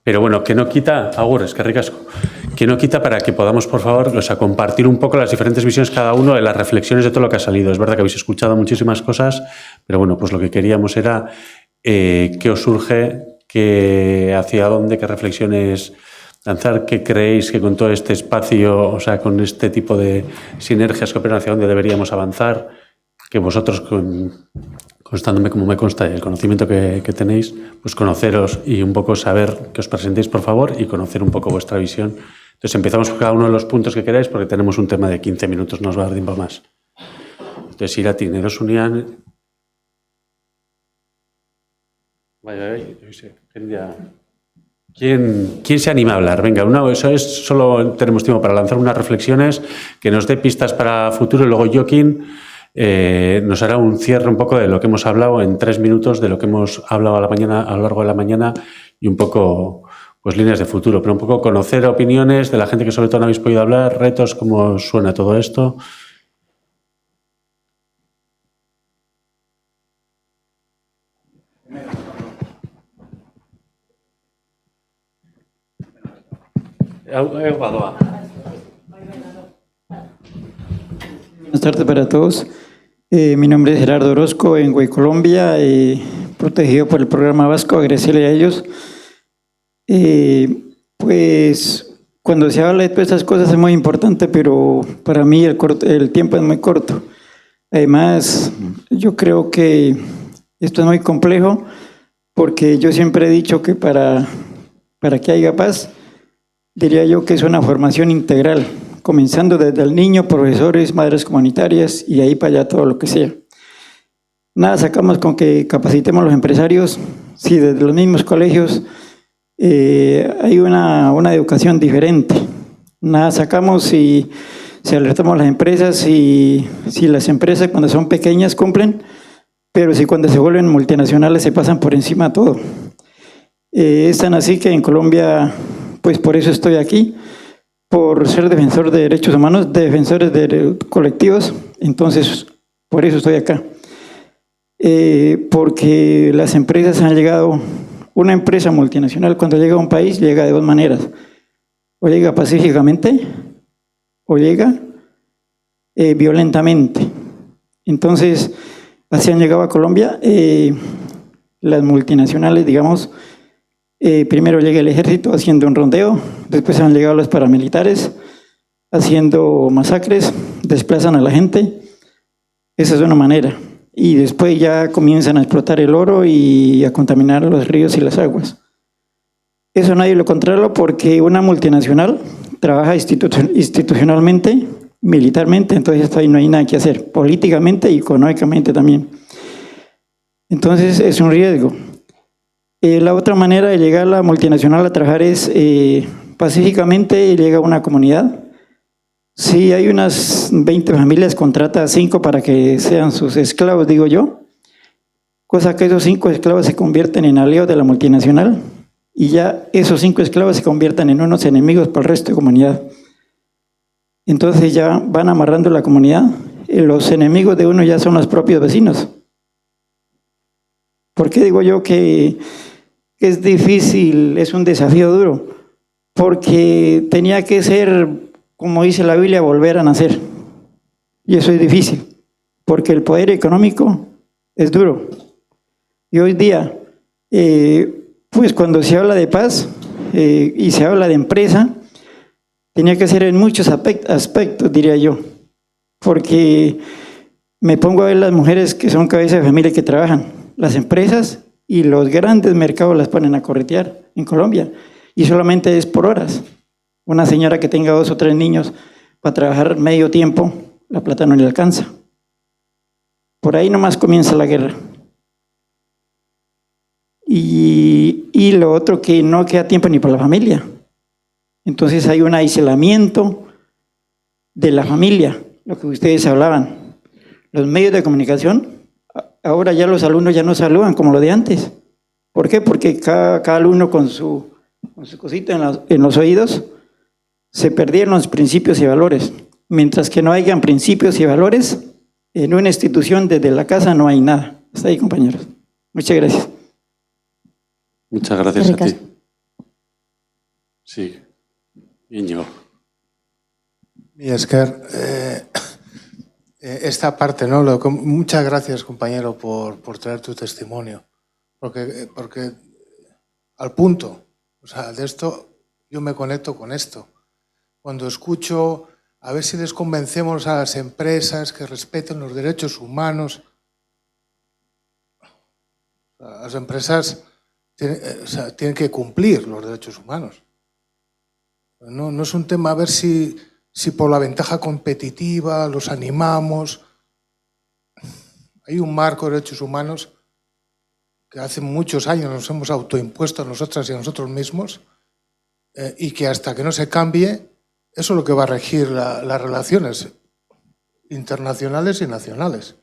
pero bueno, que no quita, agur, es que ricasco, que no quita para que podamos, por favor, compartir un poco las diferentes visiones cada uno de las reflexiones de todo lo que ha salido. Es verdad que habéis escuchado muchísimas cosas, pero bueno, pues lo que queríamos era qué os surge, hacia dónde, qué reflexiones lanzar, qué creéis que con todo este espacio, o sea, con este tipo de sinergias que operan, hacia dónde deberíamos avanzar, que vosotros, constándome como me consta el conocimiento que tenéis, pues conoceros y un poco saber que os presentéis, por favor, y conocer un poco vuestra visión. Entonces empezamos con cada uno de los puntos que queráis, porque tenemos un tema de 15 minutos, no os va a dar tiempo más. Entonces, Irati, Nerosunian... ¿Quién se anima a hablar? Venga, eso es, solo tenemos tiempo para lanzar unas reflexiones, que nos dé pistas para futuro, y luego Joaquín nos hará un cierre un poco de lo que hemos hablado en 3 minutos, de lo que hemos hablado a lo largo de la mañana, y un poco, pues, líneas de futuro, pero un poco conocer opiniones de la gente que sobre todo no habéis podido hablar, retos, cómo suena todo esto. Buenas tardes para todos. Mi nombre es Gerardo Orozco, vengo de Colombia, protegido por el programa vasco, agradecerle a ellos. Pues cuando se habla de todas estas cosas es muy importante, pero para mí el tiempo es muy corto. Además, yo creo que esto es muy complejo, porque yo siempre he dicho que para que haya paz, diría yo que es una formación integral, comenzando desde el niño, profesores, madres comunitarias y ahí para allá todo lo que sea. Nada sacamos con que capacitemos a los empresarios si desde los mismos colegios hay una educación diferente. Nada sacamos si alertamos a las empresas y si las empresas cuando son pequeñas cumplen, pero si cuando se vuelven multinacionales se pasan por encima de todo. Es tan así que en Colombia, pues por eso estoy aquí, por ser defensor de derechos humanos, defensores de colectivos, entonces por eso estoy acá. Porque las empresas han llegado una empresa multinacional cuando llega a un país llega de dos maneras. O llega pacíficamente o llega violentamente. Entonces, así han llegado a Colombia. Las multinacionales, digamos, primero llega el ejército haciendo un rondeo, después han llegado los paramilitares haciendo masacres, desplazan a la gente. Esa es una manera. Y después ya comienzan a explotar el oro y a contaminar los ríos y las aguas. Eso nadie lo controla porque una multinacional trabaja institucionalmente, militarmente, entonces ahí no hay nada que hacer, políticamente y económicamente también. Entonces es un riesgo. La otra manera de llegar a la multinacional a trabajar es pacíficamente, llega a una comunidad. Si hay unas 20 familias, contrata a 5 para que sean sus esclavos, digo yo, cosa que esos 5 esclavos se convierten en aliados de la multinacional y ya esos 5 esclavos se convierten en unos enemigos para el resto de comunidad. Entonces ya van amarrando la comunidad y los enemigos de uno ya son los propios vecinos. ¿Por qué digo yo que es difícil, es un desafío duro? Porque tenía que ser, como dice la Biblia, volver a nacer. Y eso es difícil, porque el poder económico es duro. Y hoy día, pues cuando se habla de paz y se habla de empresa, tenía que ser en muchos aspectos, diría yo. Porque me pongo a ver las mujeres que son cabeza de familia que trabajan. Las empresas y los grandes mercados las ponen a corretear en Colombia. Y solamente es por horas. Una señora que tenga 2 o 3 niños para trabajar medio tiempo, la plata no le alcanza. Por ahí nomás comienza la guerra. Y lo otro, que no queda tiempo ni para la familia. Entonces hay un aislamiento de la familia, lo que ustedes hablaban. Los medios de comunicación, ahora ya los alumnos ya no saludan como lo de antes. ¿Por qué? Porque cada alumno con su cosita en los oídos, se perdieron los principios y valores. Mientras que no hayan principios y valores, en una institución desde la casa no hay nada. Hasta ahí, compañeros. Muchas gracias. Muchas gracias a ti. Sí, Íñigo. Y Esker, esta parte, ¿no? Muchas gracias, compañero, por traer tu testimonio. Porque al punto, o sea, de esto yo me conecto con esto. Cuando escucho, a ver si les convencemos a las empresas que respeten los derechos humanos. Las empresas tienen que cumplir los derechos humanos. No es un tema a ver si por la ventaja competitiva los animamos. Hay un marco de derechos humanos que hace muchos años nos hemos autoimpuesto a nosotras y a nosotros mismos y que hasta que no se cambie, eso es lo que va a regir las relaciones internacionales y nacionales.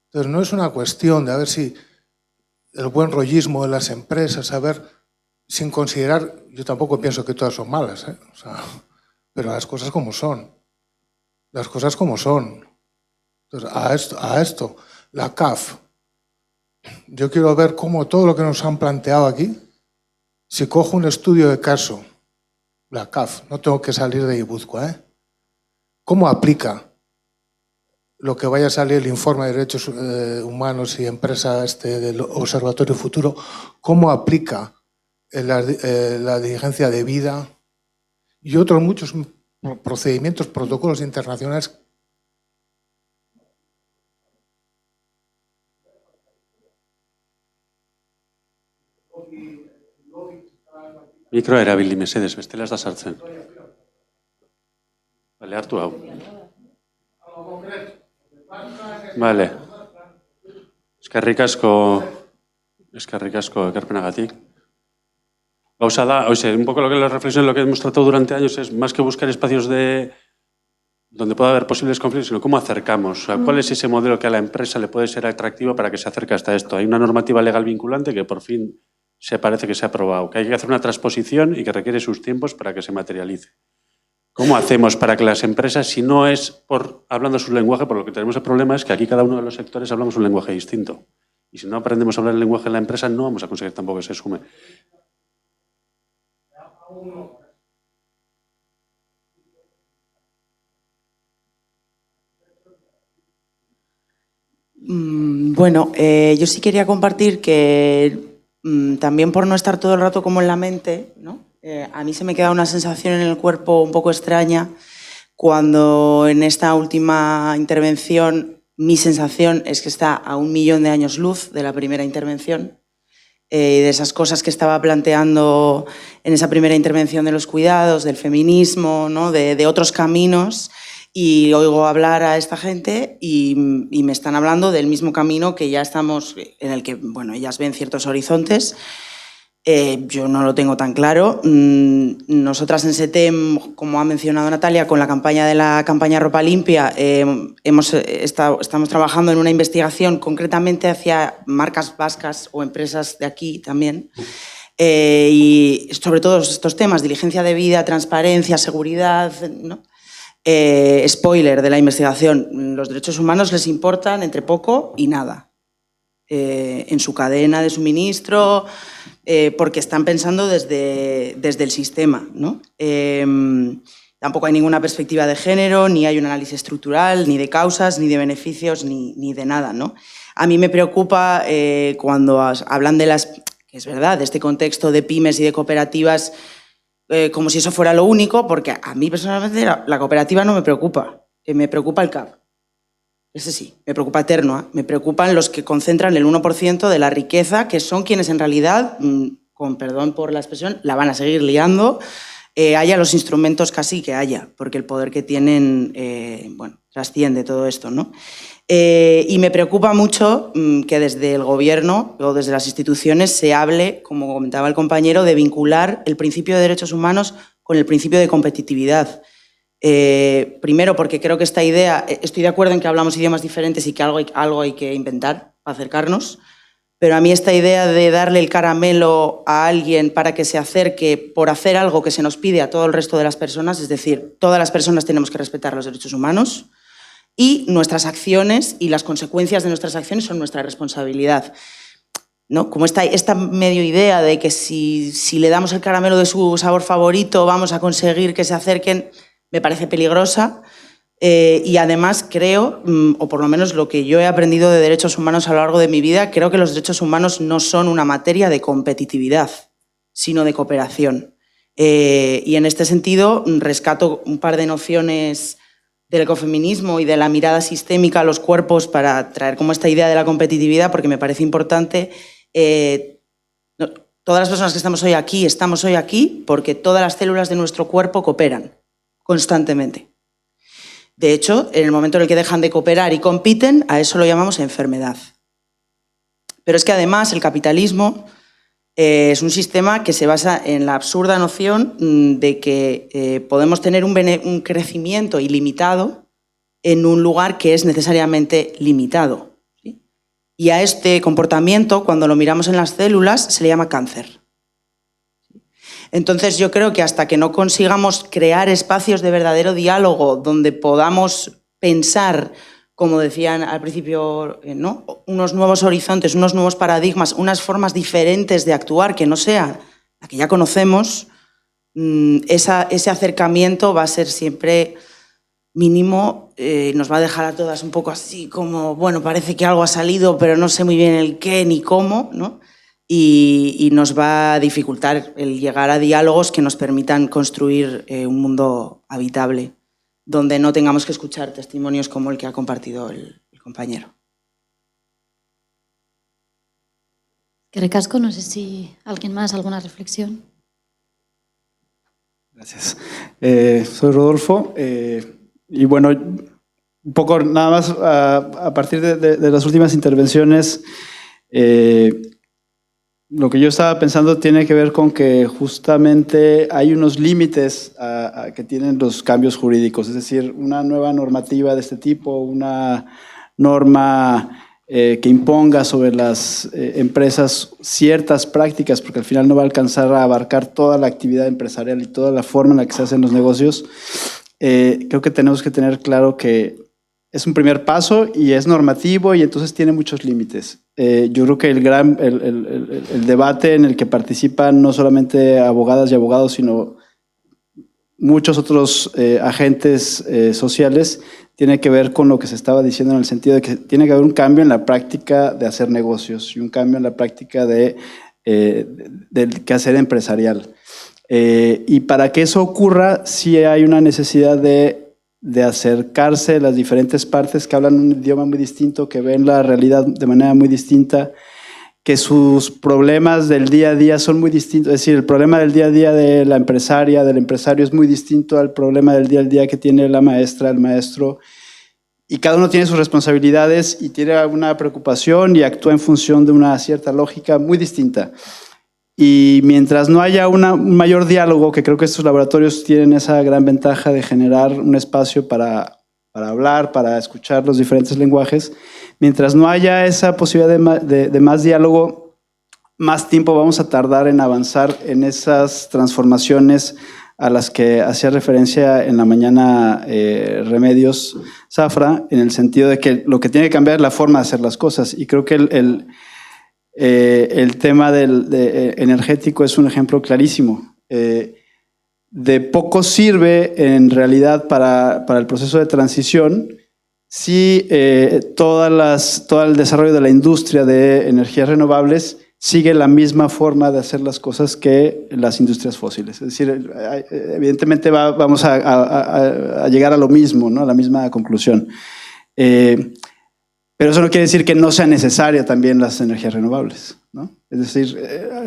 Entonces no es una cuestión de a ver si el buen rollismo de las empresas, a ver, sin considerar, yo tampoco pienso que todas son malas, o sea, pero las cosas como son. Las cosas como son. Entonces, a esto, la CAF. Yo quiero ver cómo todo lo que nos han planteado aquí, si cojo un estudio de caso, la CAF, no tengo que salir de Guipúzcoa, ¿cómo aplica lo que vaya a salir el informe de derechos humanos y empresa del Observatorio Futuro? ¿Cómo aplica la diligencia de vida y otros muchos procedimientos, protocolos internacionales? Mikro erabili mesedez, bestela ez da sartzen. Bale, hartu hau. Bale. Eskerrik asko ekarpenagatik. Gauza da, un poco lo que la reflexión, lo que hemos tratado durante años es más que buscar espacios donde pueda haber posibles conflictos, sino cómo acercamos. O sea, ¿cuál es ese modelo que a la empresa le puede ser atractivo para que se acerque hasta esto? Hay una normativa legal vinculante que por fin se parece que se ha aprobado, que hay que hacer una transposición y que requiere sus tiempos para que se materialice. ¿Cómo hacemos para que las empresas, si no es hablando su lenguaje, por lo que tenemos el problema es que aquí cada uno de los sectores hablamos un lenguaje distinto? Y si no aprendemos a hablar el lenguaje de la empresa, no vamos a conseguir tampoco que se sume. Bueno, yo sí quería compartir que también por no estar todo el rato como en la mente, ¿no? A mí se me queda una sensación en el cuerpo un poco extraña cuando en esta última intervención mi sensación es que está a 1.000.000 de años luz de la primera intervención, de esas cosas que estaba planteando en esa primera intervención de los cuidados, del feminismo, ¿no? de otros caminos. Y oigo hablar a esta gente y me están hablando del mismo camino que ya estamos, en el que, bueno, ellas ven ciertos horizontes. Yo no lo tengo tan claro. Nosotras en SETEM, como ha mencionado Natalia, con la campaña de la campaña Ropa Limpia, estamos trabajando en una investigación concretamente hacia marcas vascas o empresas de aquí también. Y sobre todo estos temas, diligencia de vida, transparencia, seguridad, ¿no? Spoiler de la investigación, los derechos humanos les importan entre poco y nada en su cadena de suministro, porque están pensando desde el sistema, ¿no? Tampoco hay ninguna perspectiva de género, ni hay un análisis estructural, ni de causas, ni de beneficios, ni de nada, ¿no? A mí me preocupa cuando hablan de que es verdad, de este contexto de pymes y de cooperativas, como si eso fuera lo único, porque a mí personalmente la cooperativa no me preocupa el CAP. Ese sí, me preocupa Ternoa, me preocupan los que concentran el 1% de la riqueza, que son quienes en realidad, con perdón por la expresión, la van a seguir liando, haya los instrumentos casi que haya, porque el poder que tienen, bueno, trasciende todo esto, ¿no? Y me preocupa mucho que desde el gobierno o desde las instituciones se hable, como comentaba el compañero, de vincular el principio de derechos humanos con el principio de competitividad. Primero, porque creo que esta idea, estoy de acuerdo en que hablamos idiomas diferentes y que algo hay que inventar para acercarnos, pero a mí esta idea de darle el caramelo a alguien para que se acerque por hacer algo que se nos pide a todo el resto de las personas, es decir, todas las personas tenemos que respetar los derechos humanos, y nuestras acciones y las consecuencias de nuestras acciones son nuestra responsabilidad, ¿no? Como esta medio idea de que si le damos el caramelo de su sabor favorito vamos a conseguir que se acerquen, me parece peligrosa. Y además creo, o por lo menos lo que yo he aprendido de derechos humanos a lo largo de mi vida, creo que los derechos humanos no son una materia de competitividad, sino de cooperación. Y en este sentido rescato un par de nociones del ecofeminismo y de la mirada sistémica a los cuerpos para traer como esta idea de la competitividad, porque me parece importante. Todas las personas que estamos hoy aquí porque todas las células de nuestro cuerpo cooperan constantemente. De hecho, en el momento en el que dejan de cooperar y compiten, a eso lo llamamos enfermedad. Pero es que además el capitalismo es un sistema que se basa en la absurda noción de que podemos tener un crecimiento ilimitado en un lugar que es necesariamente limitado, ¿sí? Y a este comportamiento, cuando lo miramos en las células, se le llama cáncer. Entonces yo creo que hasta que no consigamos crear espacios de verdadero diálogo donde podamos pensar, como decían al principio, ¿no? Unos nuevos horizontes, unos nuevos paradigmas, unas formas diferentes de actuar que no sea la que ya conocemos, ese acercamiento va a ser siempre mínimo, nos va a dejar a todas un poco así como, bueno, parece que algo ha salido, pero no sé muy bien el qué ni cómo, ¿no? Y nos va a dificultar el llegar a diálogos que nos permitan construir un mundo habitable, donde no tengamos que escuchar testimonios como el que ha compartido el compañero. Que recasco, no sé si alguien más, alguna reflexión. Gracias. Soy Rodolfo y bueno, un poco nada más a partir de las últimas intervenciones, lo que yo estaba pensando tiene que ver con que justamente hay unos límites que tienen los cambios jurídicos, es decir, una nueva normativa de este tipo, una norma que imponga sobre las empresas ciertas prácticas, porque al final no va a alcanzar a abarcar toda la actividad empresarial y toda la forma en la que se hacen los negocios. Creo que tenemos que tener claro que es un primer paso y es normativo y entonces tiene muchos límites. Yo creo que el debate en el que participan no solamente abogadas y abogados, sino muchos otros agentes sociales, tiene que ver con lo que se estaba diciendo en el sentido de que tiene que haber un cambio en la práctica de hacer negocios y un cambio en la práctica del quehacer empresarial. Y para que eso ocurra, sí hay una necesidad de acercarse a las diferentes partes que hablan un idioma muy distinto, que ven la realidad de manera muy distinta, que sus problemas del día a día son muy distintos. Es decir, el problema del día a día de la empresaria, del empresario, es muy distinto al problema del día a día que tiene la maestra, el maestro. Y cada uno tiene sus responsabilidades y tiene una preocupación y actúa en función de una cierta lógica muy distinta. Y mientras no haya un mayor diálogo, que creo que estos laboratorios tienen esa gran ventaja de generar un espacio para hablar, para escuchar los diferentes lenguajes, mientras no haya esa posibilidad de más diálogo, más tiempo vamos a tardar en avanzar en esas transformaciones a las que hacía referencia en la mañana Remedios Zafra, en el sentido de que lo que tiene que cambiar es la forma de hacer las cosas. Y creo que el tema energético es un ejemplo clarísimo. De poco sirve en realidad para el proceso de transición si todo el desarrollo de la industria de energías renovables sigue la misma forma de hacer las cosas que las industrias fósiles. Es decir, evidentemente vamos a llegar a lo mismo, ¿no? A la misma conclusión. Pero eso no quiere decir que no sean necesarias también las energías renovables, ¿no? Es decir,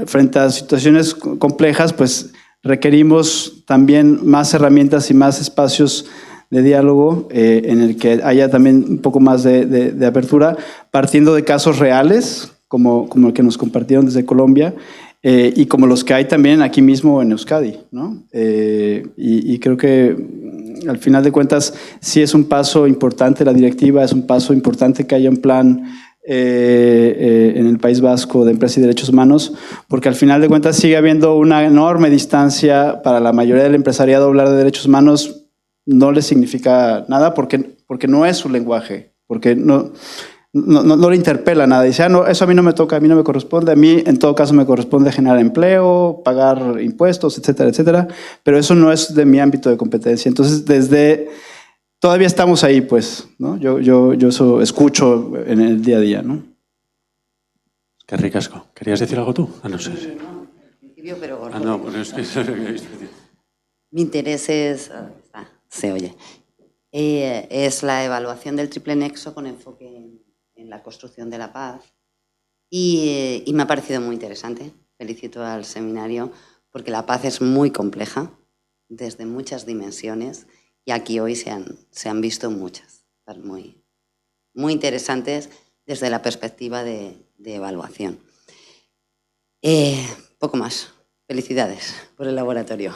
frente a situaciones complejas, pues requerimos también más herramientas y más espacios de diálogo en el que haya también un poco más de apertura, partiendo de casos reales, como el que nos compartieron desde Colombia, y como los que hay también aquí mismo en Euskadi, ¿no? Y creo que al final de cuentas sí es un paso importante la directiva, es un paso importante que haya un plan en el País Vasco de Empresa y Derechos Humanos, porque al final de cuentas sigue habiendo una enorme distancia para la mayoría del empresariado. Hablar de derechos humanos no les significa nada porque no es su lenguaje, porque no le interpela nada. Dice, no, eso a mí no me toca, a mí no me corresponde, a mí en todo caso me corresponde generar empleo, pagar impuestos, etcétera, etcétera, pero eso no es de mi ámbito de competencia. Entonces, todavía estamos ahí, pues, ¿no? Yo eso escucho en el día a día, ¿no? Qué ricasco. ¿Querías decir algo tú? No sé. No, en principio, pero... No, bueno, es que... Mi interés es... se oye. Es la evaluación del triple nexo con enfoque en la construcción de la paz y me ha parecido muy interesante. Felicito al seminario porque la paz es muy compleja desde muchas dimensiones y aquí hoy se han visto muchas, muy, muy interesantes desde la perspectiva de evaluación. Poco más. Felicidades por el laboratorio.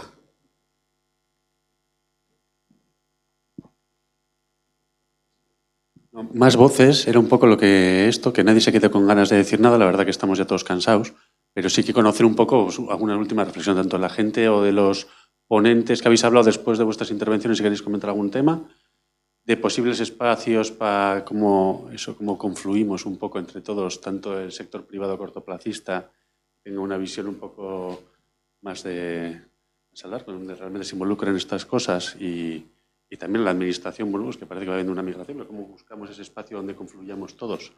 Más voces, era un poco lo que que nadie se quede con ganas de decir nada, la verdad que estamos ya todos cansados, pero sí que conocer un poco alguna última reflexión, tanto de la gente o de los ponentes que habéis hablado después de vuestras intervenciones, si queréis comentar algún tema, de posibles espacios para cómo confluimos un poco entre todos, tanto el sector privado cortoplacista, tenga una visión un poco más de salar, donde realmente se involucren estas cosas y también la administración, bueno, pues que parece que va habiendo una migración, pero cómo buscamos ese espacio donde confluyamos todos.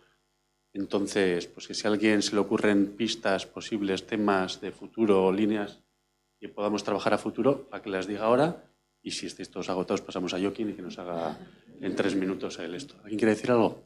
Entonces, pues que si a alguien se le ocurren pistas, posibles temas de futuro o líneas que podamos trabajar a futuro, para que las diga ahora, y si estáis todos agotados pasamos a Joaquín y que nos haga en 3 minutos el esto. ¿Alguien quiere decir algo?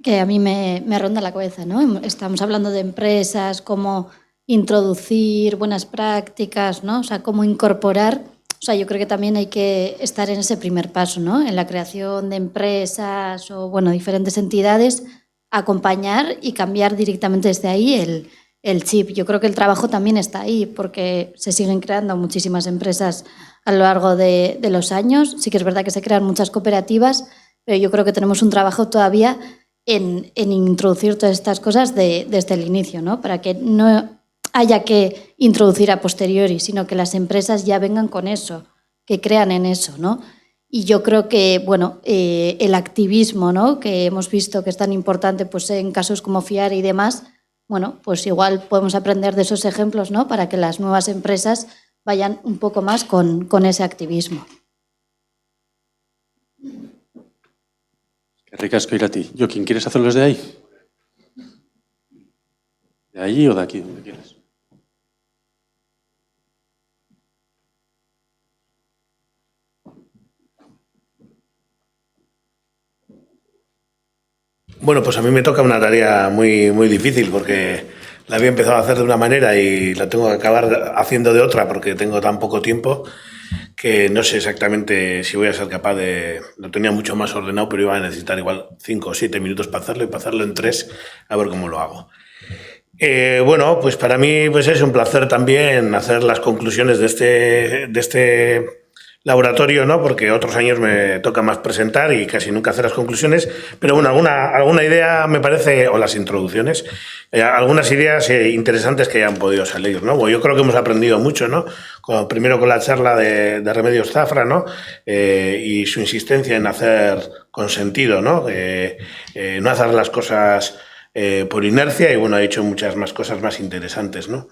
Que a mí me ronda la cabeza, ¿no? Estamos hablando de empresas, cómo introducir buenas prácticas, ¿no? O sea, cómo incorporar. O sea, yo creo que también hay que estar en ese primer paso, ¿no? En la creación de empresas o, bueno, diferentes entidades, acompañar y cambiar directamente desde ahí el chip. Yo creo que el trabajo también está ahí porque se siguen creando muchísimas empresas a lo largo de los años. Sí que es verdad que se crean muchas cooperativas, pero yo creo que tenemos un trabajo todavía en introducir todas estas cosas desde el inicio, ¿no? Para que no haya que introducir a posteriori, sino que las empresas ya vengan con eso. que crean en eso, ¿no? Y yo creo que, bueno, el activismo, ¿no?, que hemos visto que es tan importante pues, en casos como FIAR y demás, bueno, pues igual podemos aprender de esos ejemplos, ¿no?, para que las nuevas empresas vayan un poco más con ese activismo. Qué ricasco ir a ti. Joaquín, ¿quieres hacerlos de ahí? ¿De allí o de aquí? Donde quieras. Bueno, pues a mí me toca una tarea muy, muy difícil porque la había empezado a hacer de una manera y la tengo que acabar haciendo de otra porque tengo tan poco tiempo que no sé exactamente si voy a ser capaz de... Lo tenía mucho más ordenado, pero iba a necesitar igual 5 o 7 minutos para hacerlo y para hacerlo en 3, a ver cómo lo hago. Bueno, pues para mí pues es un placer también hacer las conclusiones de este laboratorio, ¿no? Porque otros años me toca más presentar y casi nunca hacer las conclusiones, pero bueno, alguna idea me parece, o las introducciones, algunas ideas interesantes que hayan podido salir, ¿no? Bueno, yo creo que hemos aprendido mucho, ¿no? Primero con la charla de Remedios Zafra, ¿no? Y su insistencia en hacer con sentido, ¿no? No hacer las cosas por inercia y bueno, ha hecho muchas más cosas más interesantes, ¿no?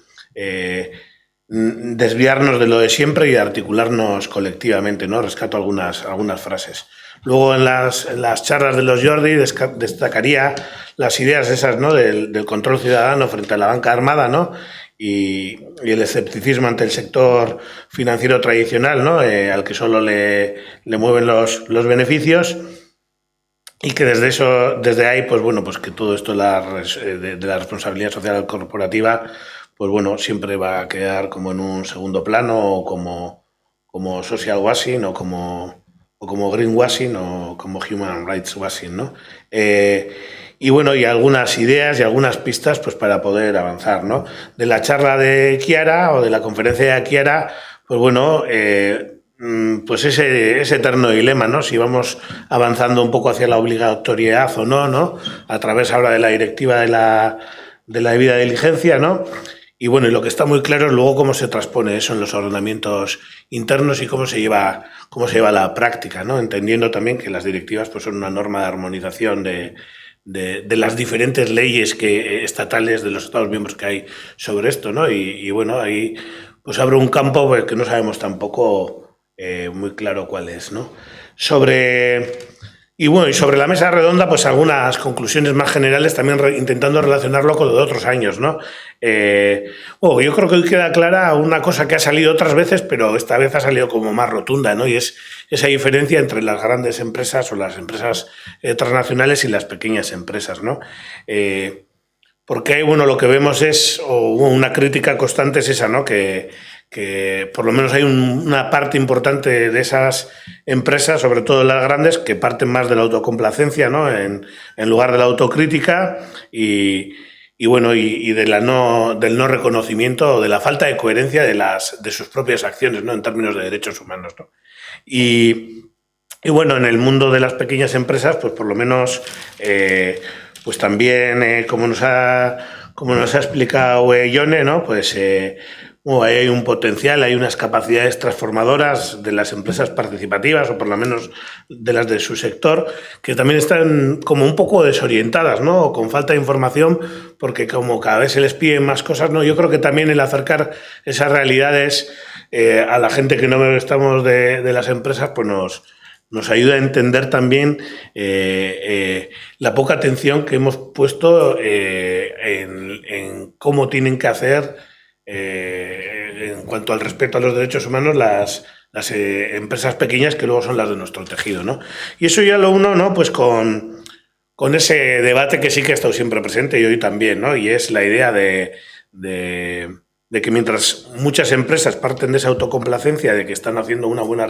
Desviarnos de lo de siempre y articularnos colectivamente, ¿no? Rescato algunas frases. Luego en las charlas de los Jordi destacaría las ideas esas, ¿no? del control ciudadano frente a la banca armada, ¿no? Y el escepticismo ante el sector financiero tradicional, ¿no? Al que solo le mueven los beneficios. Y que desde ahí, pues bueno, pues que todo esto de la responsabilidad social corporativa, pues bueno, siempre va a quedar como en un segundo plano, o como social washing, o como greenwashing, o como human rights washing, ¿no? Y bueno, y algunas ideas y algunas pistas pues para poder avanzar, ¿no? De la charla de Chiara o de la conferencia de Chiara, pues bueno, pues ese eterno dilema, ¿no? Si vamos avanzando un poco hacia la obligatoriedad o no, ¿no? A través ahora de la directiva de la debida diligencia, ¿no? Y bueno, y lo que está muy claro es luego cómo se transpone eso en los ordenamientos internos y cómo se lleva a la práctica, ¿no? Entendiendo también que las directivas pues son una norma de armonización de las diferentes leyes estatales de los Estados miembros que hay sobre esto, ¿no? Y bueno, ahí pues abre un campo pues, que no sabemos tampoco muy claro cuál es, ¿no? Y sobre la mesa redonda, pues algunas conclusiones más generales, también intentando relacionarlo con lo de otros años, ¿no? Yo creo que hoy queda clara una cosa que ha salido otras veces, pero esta vez ha salido como más rotunda, ¿no? Y es esa diferencia entre las grandes empresas o las empresas transnacionales y las pequeñas empresas, ¿no? Porque ahí, bueno, lo que vemos es, o una crítica constante es esa, ¿no? Que por lo menos hay una parte importante de esas empresas, sobre todo las grandes, que parten más de la autocomplacencia, ¿no? En lugar de la autocrítica y del no reconocimiento o de la falta de coherencia de sus propias acciones, ¿no? En términos de derechos humanos, ¿no? Y bueno, en el mundo de las pequeñas empresas, pues por lo menos, pues también, como nos ha explicado Yone, ¿no? Pues ahí hay un potencial, hay unas capacidades transformadoras de las empresas participativas, o por lo menos de las de su sector, que también están como un poco desorientadas, ¿no? O con falta de información, porque como cada vez se les piden más cosas, ¿no? Yo creo que también el acercar esas realidades a la gente que no estamos de las empresas, pues nos ayuda a entender también la poca atención que hemos puesto en cómo tienen que hacer en cuanto al respeto a los derechos humanos las empresas pequeñas que luego son las de nuestro tejido, ¿no? Y eso ya lo uno, ¿no? Pues con ese debate que sí que ha estado siempre presente y hoy también, ¿no? Y es la idea de que mientras muchas empresas parten de esa autocomplacencia de que están haciendo una buena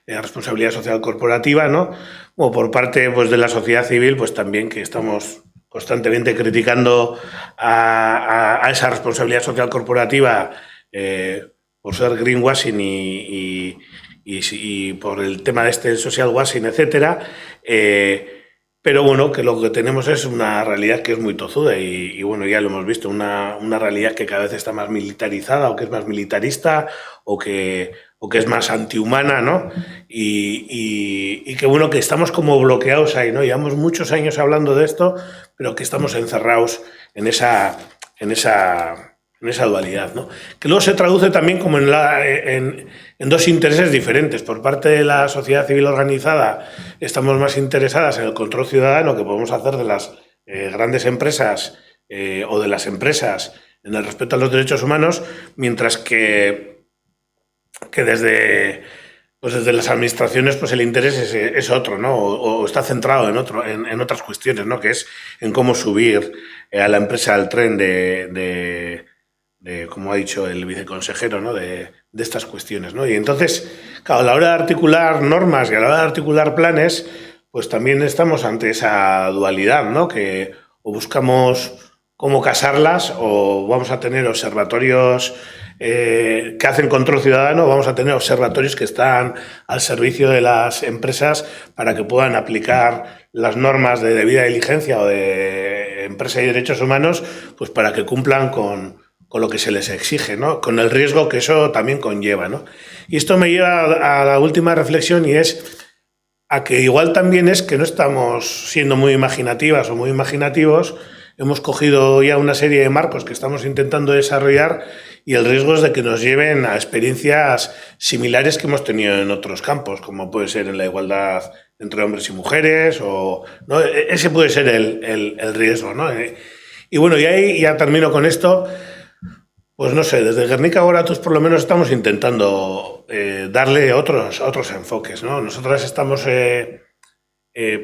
responsabilidad social corporativa, ¿no? O por parte pues, de la sociedad civil, pues también que estamos constantemente criticando a esa responsabilidad social corporativa por ser greenwashing y por el tema de social washing, etcétera. Pero bueno, que lo que tenemos es una realidad que es muy tozuda y bueno, ya lo hemos visto, una realidad que cada vez está más militarizada o que es más militarista o que o que es más antihumana, ¿no? Y que bueno, que estamos como bloqueados ahí, ¿no? Llevamos muchos años hablando de esto, pero que estamos encerrados en esa dualidad, ¿no? Que luego se traduce también como en dos intereses diferentes. Por parte de la sociedad civil organizada estamos más interesadas en el control ciudadano que podemos hacer de las grandes empresas o de las empresas en el respeto a los derechos humanos, mientras que desde las administraciones pues el interés es otro, ¿no? O está centrado en otras cuestiones, ¿no? Que es en cómo subir a la empresa al tren de como ha dicho el viceconsejero, ¿no? de estas cuestiones, ¿no? Y entonces, claro, a la hora de articular normas y a la hora de articular planes, pues también estamos ante esa dualidad, ¿no? Que o buscamos cómo casarlas o vamos a tener observatorios que hacen control ciudadano, vamos a tener observatorios que están al servicio de las empresas para que puedan aplicar las normas de debida diligencia o de empresa y derechos humanos, pues para que cumplan con lo que se les exige, ¿no? Con el riesgo que eso también conlleva, ¿no? Y esto me lleva a la última reflexión, y es a que igual también es que no estamos siendo muy imaginativas o muy imaginativos. Hemos cogido ya una serie de marcos que estamos intentando desarrollar y el riesgo es de que nos lleven a experiencias similares que hemos tenido en otros campos, como puede ser en la igualdad entre hombres y mujeres, o ¿no? Ese puede ser el riesgo, ¿no? Y bueno, y ahí ya termino con esto. Pues no sé, desde Guernica Goratuz por lo menos estamos intentando darle otros enfoques, ¿no? Nosotras estamos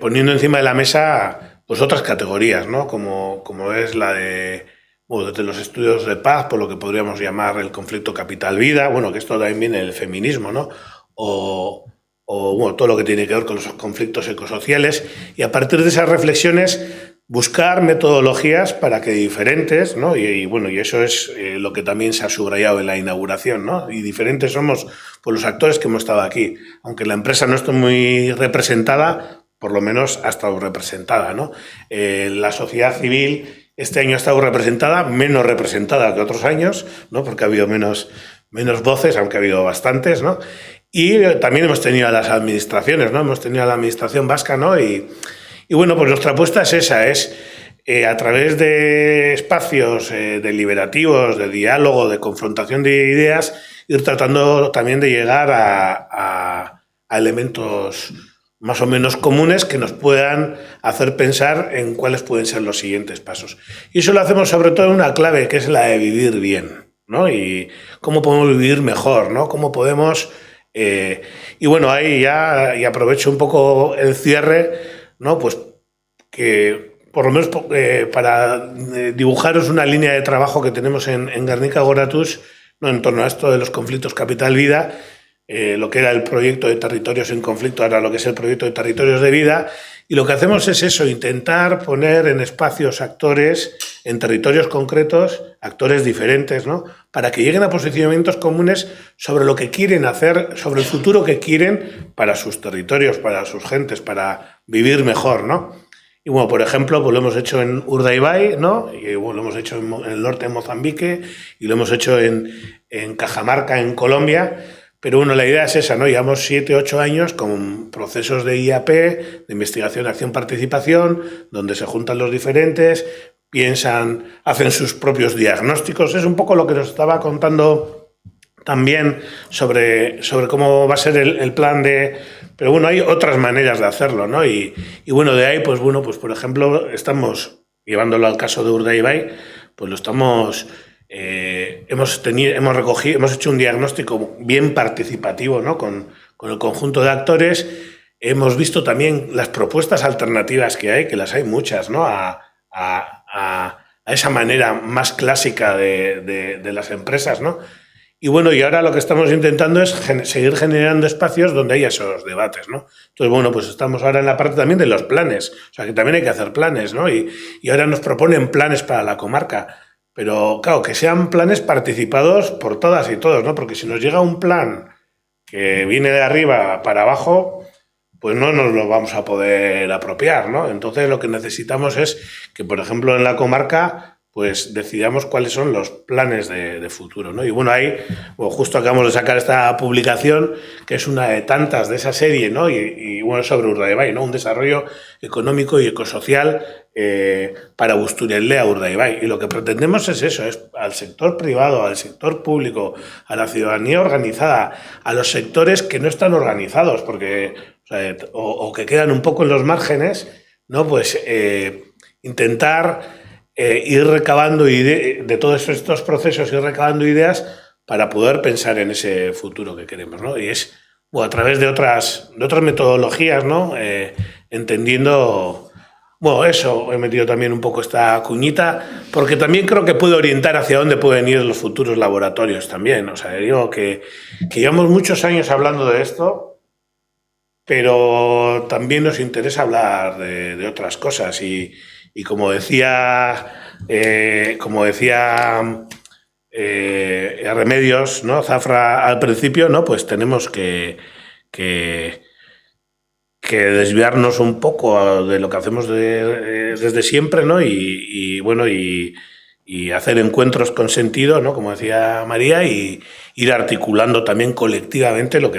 poniendo encima de la mesa pues otras categorías, ¿no? Como es la de desde los estudios de paz, por lo que podríamos llamar el conflicto capital-vida, bueno, que esto también viene del feminismo, ¿no? O bueno, todo lo que tiene que ver con los conflictos ecosociales, y a partir de esas reflexiones buscar metodologías para que diferentes, ¿no? Y bueno, y eso es lo que también se ha subrayado en la inauguración, ¿no? Y diferentes somos pues, los actores que hemos estado aquí. Aunque la empresa no esté muy representada, por lo menos ha estado representada, ¿no? La sociedad civil este año ha estado representada, menos representada que otros años, ¿no? Porque ha habido menos voces, aunque ha habido bastantes, ¿no? Y también hemos tenido a las administraciones, ¿no? Hemos tenido a la administración vasca, ¿no? Y bueno, pues nuestra apuesta es esa, es a través de espacios deliberativos, de diálogo, de confrontación de ideas, ir tratando también de llegar a elementos más o menos comunes que nos puedan hacer pensar en cuáles pueden ser los siguientes pasos. Y eso lo hacemos sobre todo en una clave, que es la de vivir bien, ¿no? Y cómo podemos vivir mejor, ¿no? Cómo podemos... y bueno, ahí ya y aprovecho un poco el cierre, ¿no? Pues que por lo menos para dibujaros una línea de trabajo que tenemos en Guernica Goratuz, ¿no? En torno a esto de los conflictos capital-vida, lo que era el proyecto de territorios en conflicto, ahora lo que es el proyecto de territorios de vida, y lo que hacemos es eso, intentar poner en espacios actores, en territorios concretos, actores diferentes, ¿no? Para que lleguen a posicionamientos comunes sobre lo que quieren hacer, sobre el futuro que quieren para sus territorios, para sus gentes, para vivir mejor, ¿no? Y bueno, por ejemplo, pues lo hemos hecho en Urdaibai, ¿no? Y bueno, lo hemos hecho en el norte de Mozambique y lo hemos hecho en Cajamarca, en Colombia. Pero bueno, la idea es esa, ¿no? Llevamos 7, 8 años con procesos de IAP, de investigación, acción, participación, donde se juntan los diferentes, piensan, hacen sus propios diagnósticos. Es un poco lo que nos estaba contando también sobre cómo va a ser el plan de... Pero bueno, hay otras maneras de hacerlo, ¿no? Y bueno, de ahí, pues bueno, pues por ejemplo, estamos, llevándolo al caso de Urdaibai, pues lo estamos... hemos hecho un diagnóstico bien participativo, ¿no? Con el conjunto de actores. Hemos visto también las propuestas alternativas que hay, que las hay muchas, ¿no? A esa manera más clásica de las empresas, ¿no? Y bueno, y ahora lo que estamos intentando es seguir generando espacios donde haya esos debates, ¿no? Entonces, bueno, pues estamos ahora en la parte también de los planes. O sea, que también hay que hacer planes, ¿no? Y ahora nos proponen planes para la comarca. Pero, claro, que sean planes participados por todas y todos, ¿no? Porque si nos llega un plan que viene de arriba para abajo, pues no nos lo vamos a poder apropiar, ¿no? Entonces, lo que necesitamos es que, por ejemplo, en la comarca, pues decidamos cuáles son los planes de futuro, ¿no? Y bueno, ahí justo acabamos de sacar esta publicación, que es una de tantas de esa serie, ¿no? Y bueno, sobre Urdaibai, ¿no? Un desarrollo económico y ecosocial para Busturialdea, Urdaibai. Y lo que pretendemos es eso, es al sector privado, al sector público, a la ciudadanía organizada, a los sectores que no están organizados, porque, o que quedan un poco en los márgenes, ¿no? Pues intentar ir recabando de todos estos procesos, ir recabando ideas para poder pensar en ese futuro que queremos, ¿no? Y es a través de otras metodologías, ¿no? Entendiendo, eso, he metido también un poco esta cuñita, porque también creo que puede orientar hacia dónde pueden ir los futuros laboratorios también. O sea, digo que llevamos muchos años hablando de esto, pero también nos interesa hablar de otras cosas y como decía Remedios, ¿no? Zafra al principio, ¿no? Pues tenemos que desviarnos un poco de lo que hacemos desde siempre, ¿no? Y hacer encuentros con sentido, ¿no? Como decía María, y ir articulando también colectivamente lo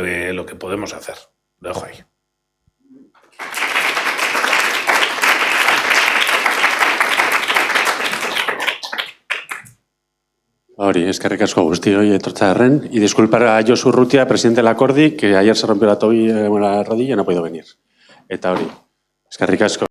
que podemos hacer. Lo dejo ahí. Hori, eskerrik asko guztioi etortzearren. Y disculpar a Josu Urrutia, presidente de la Cordi, que ayer se rompió la rodilla y no ha podido venir. Eta hori, eskerrik asko.